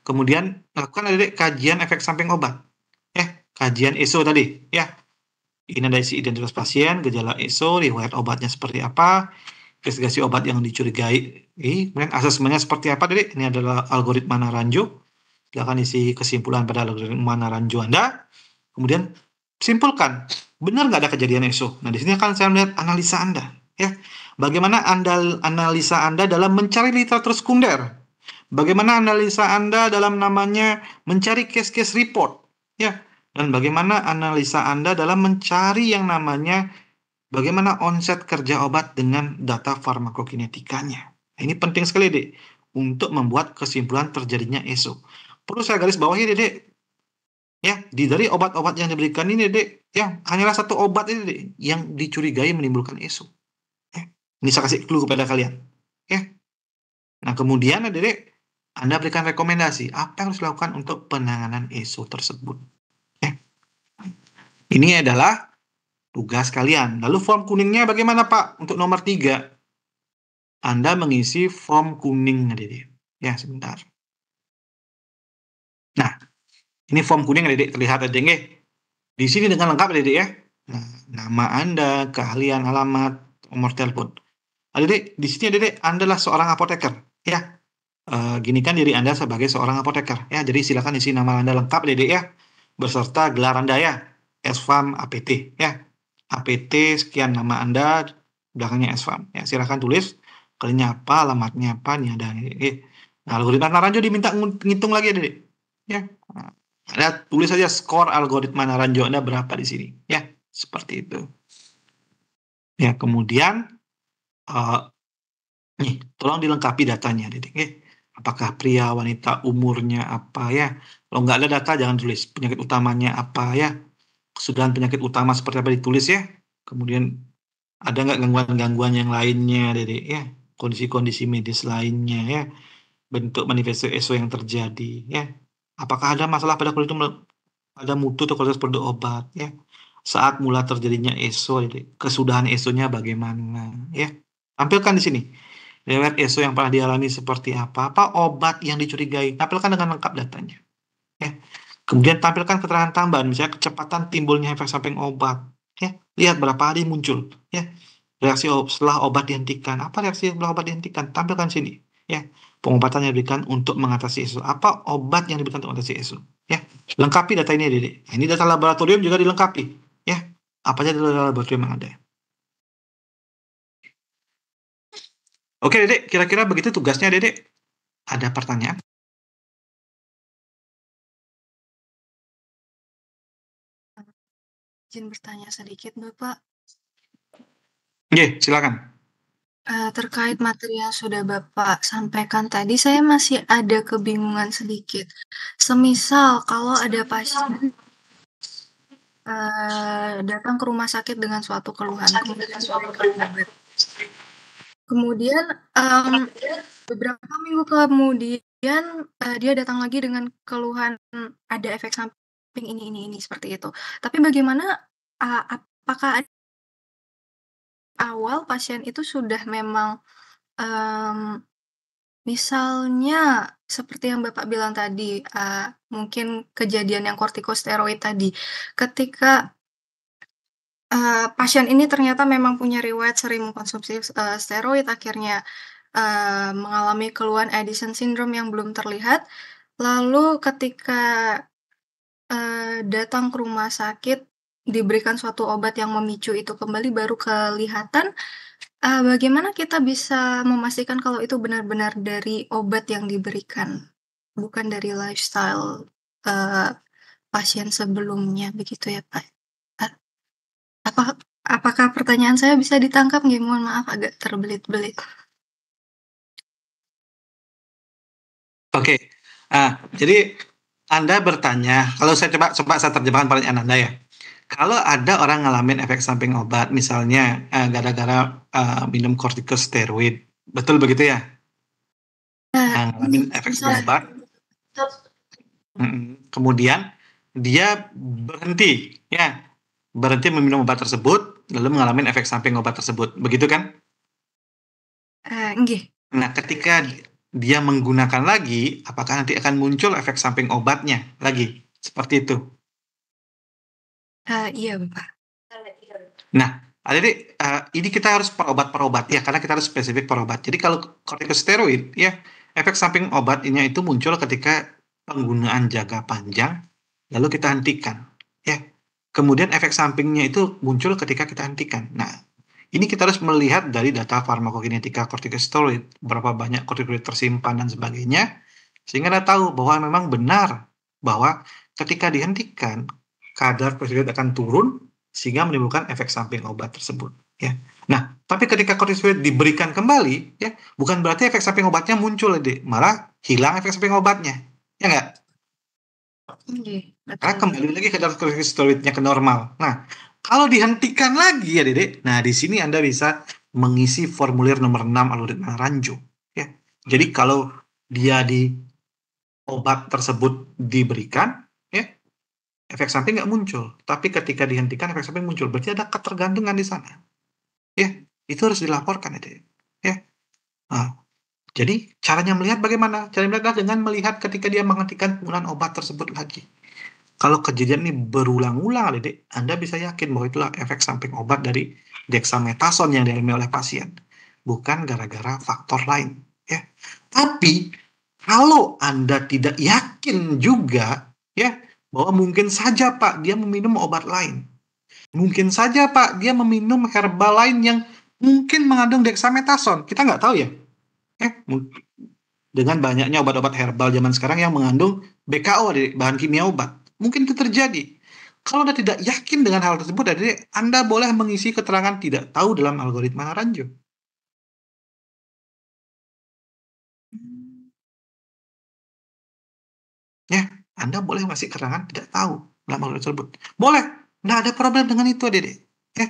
Kemudian lakukan kajian efek samping obat. Kajian ESO tadi, ya. Ini ada isi identitas pasien, gejala ESO, riwayat obatnya seperti apa, investigasi obat yang dicurigai, kemudian asesmennya seperti apa, Ini adalah algoritma Naranjo. Silakan isi kesimpulan pada algoritma Naranjo Anda. Kemudian simpulkan, benar nggak ada kejadian ESO? Nah, di sini akan saya melihat analisa Anda, ya. Bagaimana analisa Anda dalam mencari literatur sekunder? Bagaimana analisa Anda dalam namanya mencari case-case report, ya. Dan bagaimana analisa Anda dalam mencari yang namanya bagaimana onset kerja obat dengan data farmakokinetikanya. Ini penting sekali, untuk membuat kesimpulan terjadinya ESO. Perlu saya garis bawahi, ya, dari obat-obat yang diberikan ini, ya, hanyalah satu obat ini, yang dicurigai menimbulkan ESO. Ya. Ini saya kasih clue kepada kalian. Ya. Nah, kemudian, Anda berikan rekomendasi apa yang harus dilakukan untuk penanganan ESO tersebut. Ya. Ini adalah tugas kalian. Lalu form kuningnya bagaimana, Pak? Untuk nomor 3. Anda mengisi form kuning, Ya, sebentar. Nah, ini form kuning, terlihat, nggih. Di sini dengan lengkap, ya. Nah, nama Anda, keahlian, alamat, nomor telepon. Di sini, Anda adalah seorang apoteker, ya. Ginikan diri Anda sebagai seorang apoteker, ya. Jadi silakan isi nama Anda lengkap, ya. Beserta gelar Anda, ya. SFAM APT, ya. APT sekian nama Anda, belakangnya SFAM, ya. Silakan tulis kerjanya apa, alamatnya apa, nih ada. Nah, algoritma Naranjo diminta ngitung lagi, ya. Nah, Anda tulis saja skor algoritma Naranjo Anda berapa di sini, ya. Seperti itu. Ya, kemudian nih, tolong dilengkapi datanya, Apakah pria, wanita, umurnya apa, ya. Kalau nggak ada data, jangan tulis. Penyakit utamanya apa, ya. Kesudahan penyakit utama seperti apa ditulis, ya. Kemudian ada nggak gangguan-gangguan yang lainnya, ya. Kondisi-kondisi medis lainnya, ya. Bentuk manifesto ESO yang terjadi, ya. Apakah ada masalah pada kulit, ada mutu atau kualitas produk obat, ya. Saat mula terjadinya ESO, kesudahan ESO-nya bagaimana, ya. Tampilkan di sini. Riwayat ESO yang pernah dialami seperti apa obat yang dicurigai, tampilkan dengan lengkap datanya. Ya. Kemudian tampilkan keterangan tambahan, misalnya kecepatan timbulnya efek samping obat. Ya. Lihat berapa hari muncul. Ya. Reaksi setelah obat dihentikan. Apa reaksi setelah obat dihentikan? Tampilkan sini. Ya. Pengobatan yang diberikan untuk mengatasi ESO. Apa obat yang diberikan untuk mengatasi ESO? Ya. Lengkapi data ini, Nah, ini data laboratorium juga dilengkapi. Ya. Apa aja data laboratorium yang ada. Oke, kira-kira begitu tugasnya, Ada pertanyaan? Izin bertanya sedikit, Bapak. Oke, silakan. Terkait materi yang sudah Bapak sampaikan tadi, saya masih ada kebingungan sedikit. Semisal kalau ada pasien datang ke rumah sakit dengan suatu keluhan, kemudian beberapa minggu kemudian dia datang lagi dengan keluhan ada efek samping ini seperti itu. Tapi bagaimana apakah awal pasien itu sudah memang misalnya seperti yang Bapak bilang tadi, mungkin kejadian yang kortikosteroid tadi, ketika pasien ini ternyata memang punya riwayat sering mengkonsumsi steroid, akhirnya mengalami keluhan Addison syndrome yang belum terlihat, lalu ketika datang ke rumah sakit, diberikan suatu obat yang memicu itu kembali baru kelihatan, Bagaimana kita bisa memastikan kalau itu benar-benar dari obat yang diberikan, bukan dari lifestyle, eee, pasien sebelumnya begitu ya, Pak? A apa apakah pertanyaan saya bisa ditangkap nggih? Mohon maaf agak terbelit-belit. Oke, jadi Anda bertanya, kalau saya coba saya terjemahkan pertanyaan Anda ya. Kalau ada orang ngalamin efek samping obat, misalnya gara-gara minum kortikosteroid, betul begitu ya? Ngalamin efek samping Misalnya obat, kemudian dia berhenti, ya, berhenti meminum obat tersebut, lalu mengalami efek samping obat tersebut, begitu kan? nggih, Nah, ketika dia menggunakan lagi, apakah nanti akan muncul efek samping obatnya lagi? Seperti itu. iya, Bapak. Nah, jadi ini kita harus per obat ya, karena kita harus spesifik per obat. Jadi kalau kortikosteroid ya, efek samping obatnya itu muncul ketika penggunaan jangka panjang, lalu kita hentikan, ya. Kemudian efek sampingnya itu muncul ketika kita hentikan. Nah, ini kita harus melihat dari data farmakokinetika kortikosteroid, berapa banyak kortikosteroid tersimpan dan sebagainya, sehingga Anda tahu bahwa memang benar bahwa ketika dihentikan, kadar kortikosteroid akan turun sehingga menimbulkan efek samping obat tersebut, ya. Nah, tapi ketika kortikosteroid diberikan kembali, ya, bukan berarti efek samping obatnya muncul, Dek. Malah hilang efek samping obatnya. Ya nggak? Nggih, Karena betul, Pak. kembali lagi kadar kortikosteroidnya ke normal. Nah, kalau dihentikan lagi ya, Dede, nah di sini Anda bisa mengisi formulir nomor 6 algoritma Ranjo, ya. Jadi kalau dia di obat tersebut diberikan, ya, efek samping nggak muncul. Tapi ketika dihentikan efek samping muncul. Berarti ada ketergantungan di sana. Ya, itu harus dilaporkan itu. Ya. Nah, jadi caranya melihat bagaimana? Cara melihat adalah dengan melihat ketika dia menghentikan penggunaan obat tersebut lagi. Kalau kejadian ini berulang-ulang, Dede, Anda bisa yakin bahwa itulah efek samping obat dari dexamethasone yang dialami oleh pasien, bukan gara-gara faktor lain. Ya. Tapi kalau Anda tidak yakin juga, ya, bahwa mungkin saja Pak dia meminum obat lain, mungkin saja Pak dia meminum herbal lain yang mungkin mengandung dexamethasone, kita nggak tahu ya. Dengan banyaknya obat-obat herbal zaman sekarang yang mengandung BKO, bahan kimia obat. Mungkin itu terjadi. Kalau Anda tidak yakin dengan hal tersebut, jadi Anda boleh mengisi keterangan tidak tahu dalam algoritma Naranjo. Ya, Anda boleh masih keterangan tidak tahu dalam algoritma tersebut. Boleh, nggak ada problem dengan itu, Dede. Ya,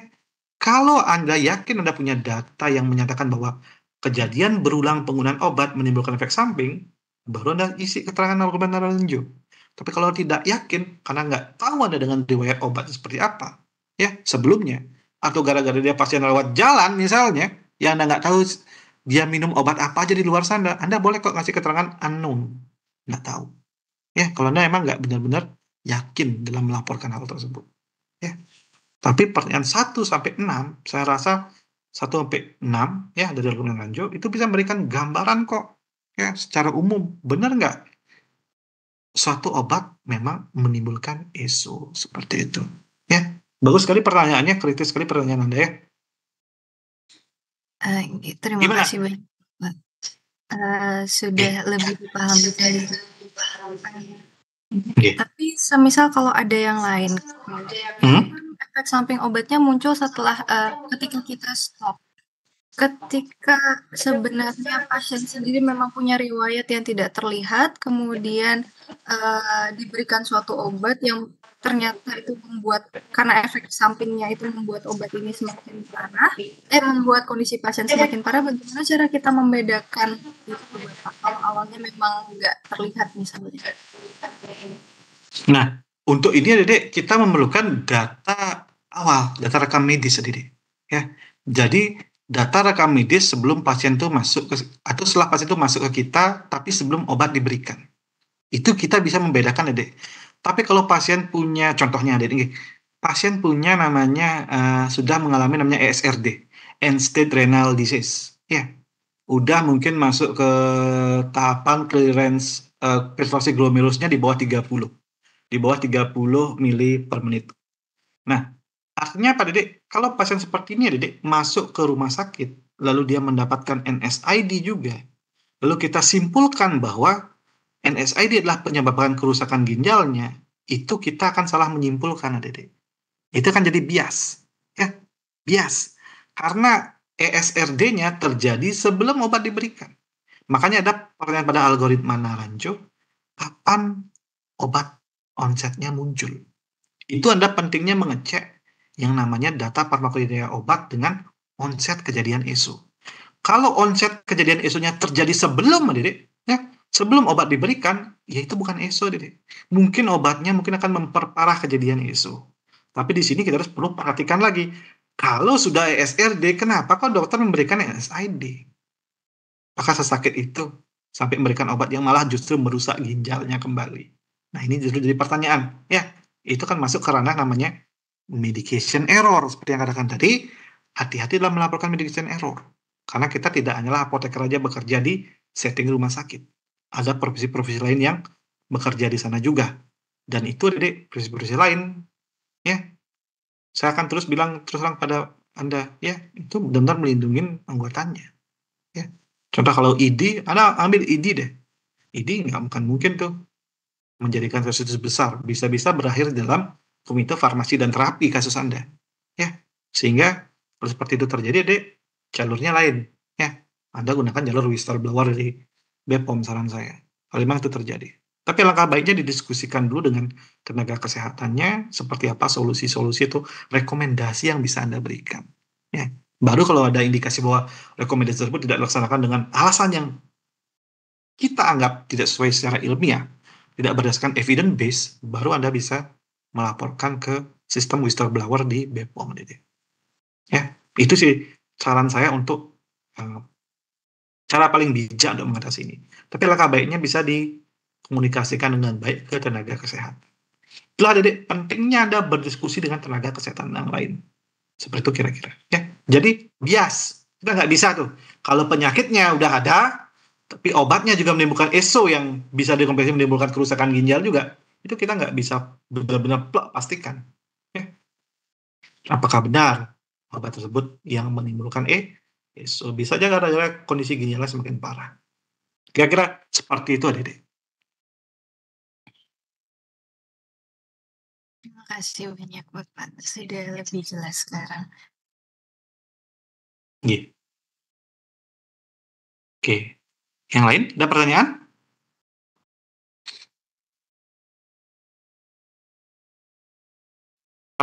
kalau Anda yakin Anda punya data yang menyatakan bahwa kejadian berulang penggunaan obat menimbulkan efek samping, baru Anda isi keterangan algoritma Naranjo. Tapi kalau tidak yakin, karena nggak tahu Anda dengan riwayat obat seperti apa, ya, sebelumnya, atau gara-gara dia pasien lewat jalan misalnya, ya Anda nggak tahu dia minum obat apa aja di luar sana, Anda boleh kok ngasih keterangan unknown, nggak tahu. Ya, kalau Anda emang nggak benar-benar yakin dalam melaporkan hal tersebut. Ya. Tapi pertanyaan 1 sampai 6, saya rasa 1 sampai 6 ya dari algoritma Ranjo itu bisa memberikan gambaran kok, ya, secara umum. Benar nggak suatu obat memang menimbulkan ESO seperti itu, ya. Bagus sekali pertanyaannya, kritis sekali pertanyaan Anda ya. Nggih, terima Gimana? kasih banyak, Pak. Sudah Oke. lebih dipahami sendiri. Oke. Tapi semisal kalau ada yang lain, itu Hmm? kan efek samping obatnya muncul setelah, ketika kita stop. Ketika sebenarnya pasien sendiri memang punya riwayat yang tidak terlihat, kemudian, diberikan suatu obat yang ternyata itu membuat karena efek sampingnya itu membuat obat ini semakin parah, membuat kondisi pasien semakin parah, bagaimana cara kita membedakan itu, Bapak, kalau awalnya memang nggak terlihat misalnya? Nah, untuk ini Dedek, kita memerlukan data awal, data rekam medis Dedek. Ya. Jadi data rekam medis sebelum pasien itu masuk ke atau setelah pasien itu masuk ke kita tapi sebelum obat diberikan. Itu kita bisa membedakan Dedek. Tapi kalau pasien punya contohnya Dedek, pasien punya namanya sudah mengalami namanya ESRD, end stage renal disease. Ya. Udah mungkin masuk ke tahapan clearance filtrasi glomerusnya di bawah 30. Di bawah 30 mili per menit. Nah, artinya apa, Dedek? Kalau pasien seperti ini ya, Dedek, masuk ke rumah sakit, lalu dia mendapatkan NSAID juga, lalu kita simpulkan bahwa NSAID adalah penyebabkan kerusakan ginjalnya, itu kita akan salah menyimpulkan, adik-adik. Itu akan jadi bias. Ya, bias. Karena ESRD-nya terjadi sebelum obat diberikan. Makanya ada pertanyaan pada algoritma Naranjo, kapan obat onsetnya muncul? Itu Anda pentingnya mengecek yang namanya data farmakokinea obat dengan onset kejadian ESO. Kalau onset kejadian ESO-nya terjadi sebelum, adik, ya, sebelum obat diberikan, ya itu bukan ESO, adik. Mungkin obatnya mungkin akan memperparah kejadian ESO. Tapi di sini kita harus perlu perhatikan lagi. Kalau sudah ESRD, kenapa kok dokter memberikan NSAID? Apakah sesakit itu sampai memberikan obat yang malah justru merusak ginjalnya kembali? Nah, ini justru jadi pertanyaan. Ya, itu kan masuk ke ranah namanya medication error. Seperti yang katakan tadi, hati-hati dalam melaporkan medication error. Karena kita tidak hanyalah apoteker aja bekerja di setting rumah sakit. Ada profesi-profesi lain yang bekerja di sana juga. Dan itu, Dek, profesi-profesi lain. Ya, saya akan terus terang pada Anda, ya, itu benar-benar melindungi anggotanya. Ya. Contoh kalau ID, Anda ambil ID deh. ID nggak akan mungkin tuh menjadikan kasus besar. Bisa-bisa berakhir dalam komite farmasi dan terapi kasus Anda. Ya. Sehingga kalau seperti itu terjadi, deh, jalurnya lain. Ya. Anda gunakan jalur whistleblower dari BPOM, saran saya. Kalau memang itu terjadi. Tapi langkah baiknya didiskusikan dulu dengan tenaga kesehatannya, seperti apa solusi-solusi itu, rekomendasi yang bisa Anda berikan. Ya. Baru kalau ada indikasi bahwa rekomendasi tersebut tidak dilaksanakan dengan alasan yang kita anggap tidak sesuai secara ilmiah, tidak berdasarkan evidence base, baru Anda bisa melaporkan ke sistem whistleblower di BPOM. Ya, itu sih saran saya untuk cara paling bijak untuk mengatasi ini. Tapi langkah baiknya bisa dikomunikasikan dengan baik ke tenaga kesehatan. Itulah, Dedek, pentingnya Anda berdiskusi dengan tenaga kesehatan yang lain. Seperti itu kira-kira. Ya, jadi bias. Kita nggak bisa tuh. Kalau penyakitnya udah ada, tapi obatnya juga menimbulkan ESO yang bisa dikompensasi menimbulkan kerusakan ginjal juga, itu kita nggak bisa benar-benar pastikan. Ya. Apakah benar obat tersebut yang menimbulkan ESO? Bisa aja gara-gara kondisi ginjalnya semakin parah. Kira-kira seperti itu, Adik. Terima kasih banyak Bapak, sudah lebih jelas sekarang. Iya. Oke. Yang lain, ada pertanyaan?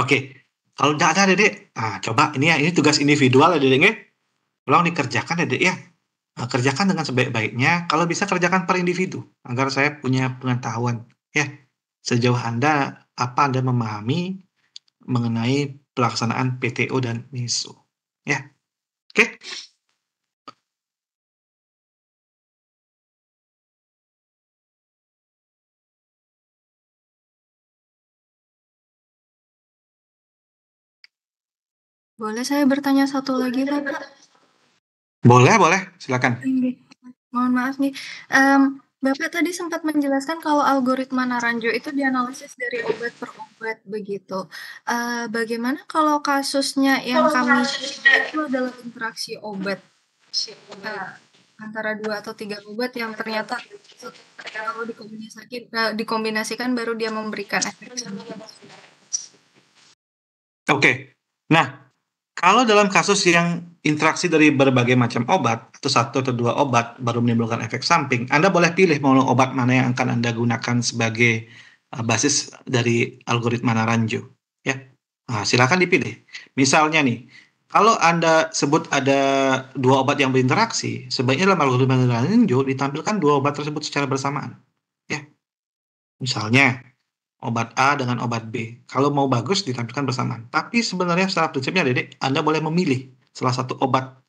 Oke. Kalau tidak ada, Dedek, coba ini tugas individual ya, Dedek, ya. Tolong dikerjakan ya, Dek, ya. Kerjakan dengan sebaik-baiknya, kalau bisa kerjakan per individu, agar saya punya pengetahuan, ya. Sejauh apa Anda memahami mengenai pelaksanaan PTO dan MISO, ya. Oke? Boleh saya bertanya satu lagi, Bapak? Boleh, silakan. Mohon maaf nih, Bapak tadi sempat menjelaskan kalau algoritma Naranjo itu dianalisis dari obat per obat begitu. Bagaimana kalau kasusnya yang kami itu adalah interaksi obat antara 2 atau 3 obat yang ternyata kalau dikombinasikan baru dia memberikan efek samping? Oke. Nah, kalau dalam kasus yang interaksi dari berbagai macam obat, atau 1 atau 2 obat baru menimbulkan efek samping, Anda boleh pilih mau obat mana yang akan Anda gunakan sebagai basis dari algoritma Naranjo, ya. Silakan dipilih. Misalnya nih, kalau Anda sebut ada 2 obat yang berinteraksi, sebaiknya dalam algoritma Naranjo ditampilkan 2 obat tersebut secara bersamaan, ya. Misalnya obat A dengan obat B. Kalau mau bagus ditampilkan bersamaan. Tapi sebenarnya secara prinsipnya, Dedek, Anda boleh memilih salah satu obat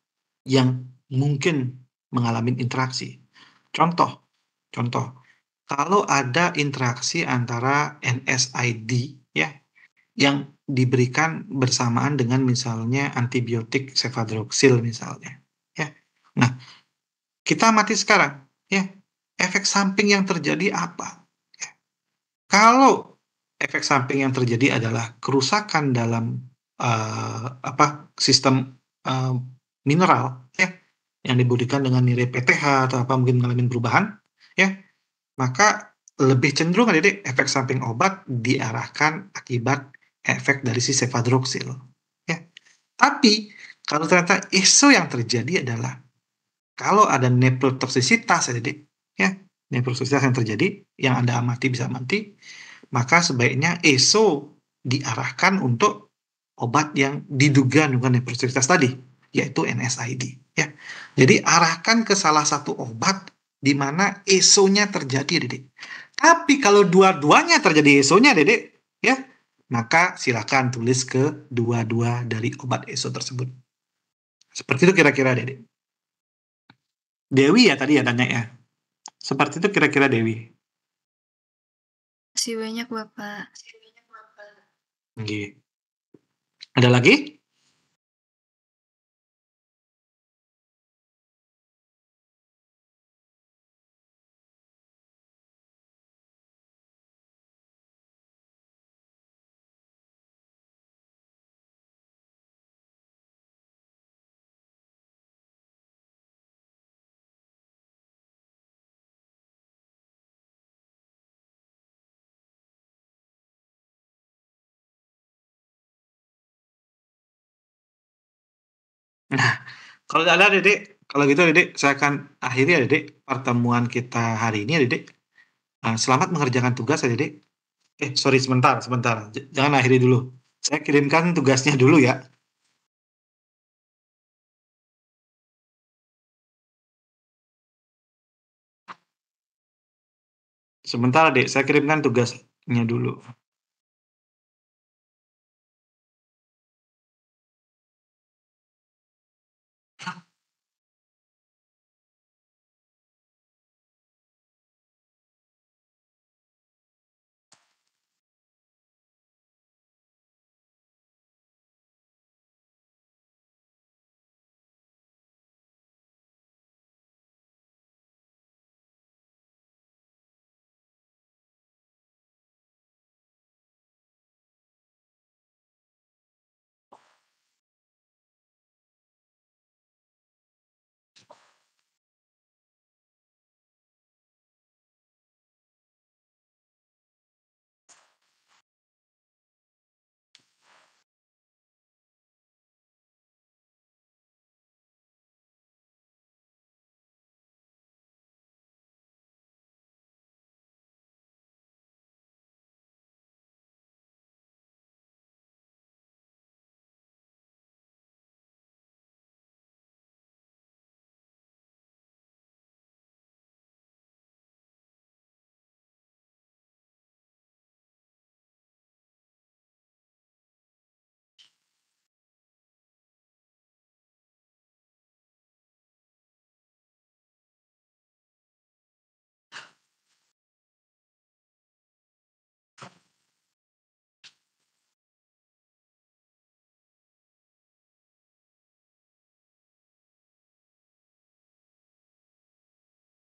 yang mungkin mengalami interaksi. Contoh, kalau ada interaksi antara NSAID, ya, yang diberikan bersamaan dengan misalnya antibiotik cefadroxil misalnya, ya. Nah, kita amati sekarang, ya, efek samping yang terjadi apa? Kalau efek samping yang terjadi adalah kerusakan dalam sistem mineral ya yang dibuktikan dengan nilai PTH atau apa mungkin mengalami perubahan ya, maka lebih cenderung adik efek samping obat diarahkan akibat efek dari si cefadroxil ya. Tapi kalau ternyata isu yang terjadi adalah kalau ada nephrotoxicitas adik ya, nephrotoxicitas yang terjadi yang Anda amati bisa amati, maka sebaiknya ESO diarahkan untuk obat yang diduga dengan nephrotoxicitas tadi, yaitu NSAID ya. Jadi arahkan ke salah satu obat di mana ESO-nya terjadi, Dedek. Tapi kalau dua-duanya terjadi ESO-nya, Dedek, ya, maka silakan tulis ke dua-dua dari obat ESO tersebut. Seperti itu kira-kira, Dedek. Dewi ya tadi ya tanya ya. Seperti itu kira-kira Dewi. Masih banyak Bapak. Oke. Ada lagi? Nah, kalau ada Dedek, kalau gitu Dedek, saya akan akhiri ya Dedek pertemuan kita hari ini ya Dedek. Selamat mengerjakan tugas ya Dedek. Sorry sebentar, sebentar. Jangan akhiri dulu. Saya kirimkan tugasnya dulu ya. Sebentar Dek, saya kirimkan tugasnya dulu.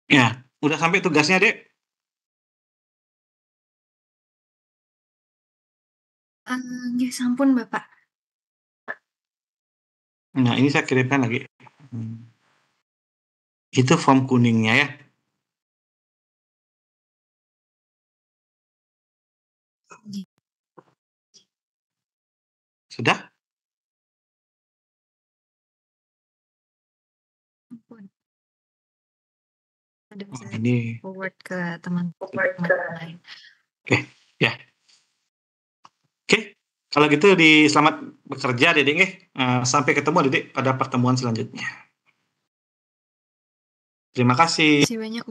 Ya, udah sampai tugasnya Dek. Ya sampun Bapak. Nah, ini saya kirimkan lagi. Itu form kuningnya ya. Sudah? Ampun. Ada bisa Ini. forward ke teman-teman lain. Oke, ya. Oke, kalau gitu selamat bekerja Dedek. Sampai ketemu Dedek pada pertemuan selanjutnya. Terima kasih. Masih banyak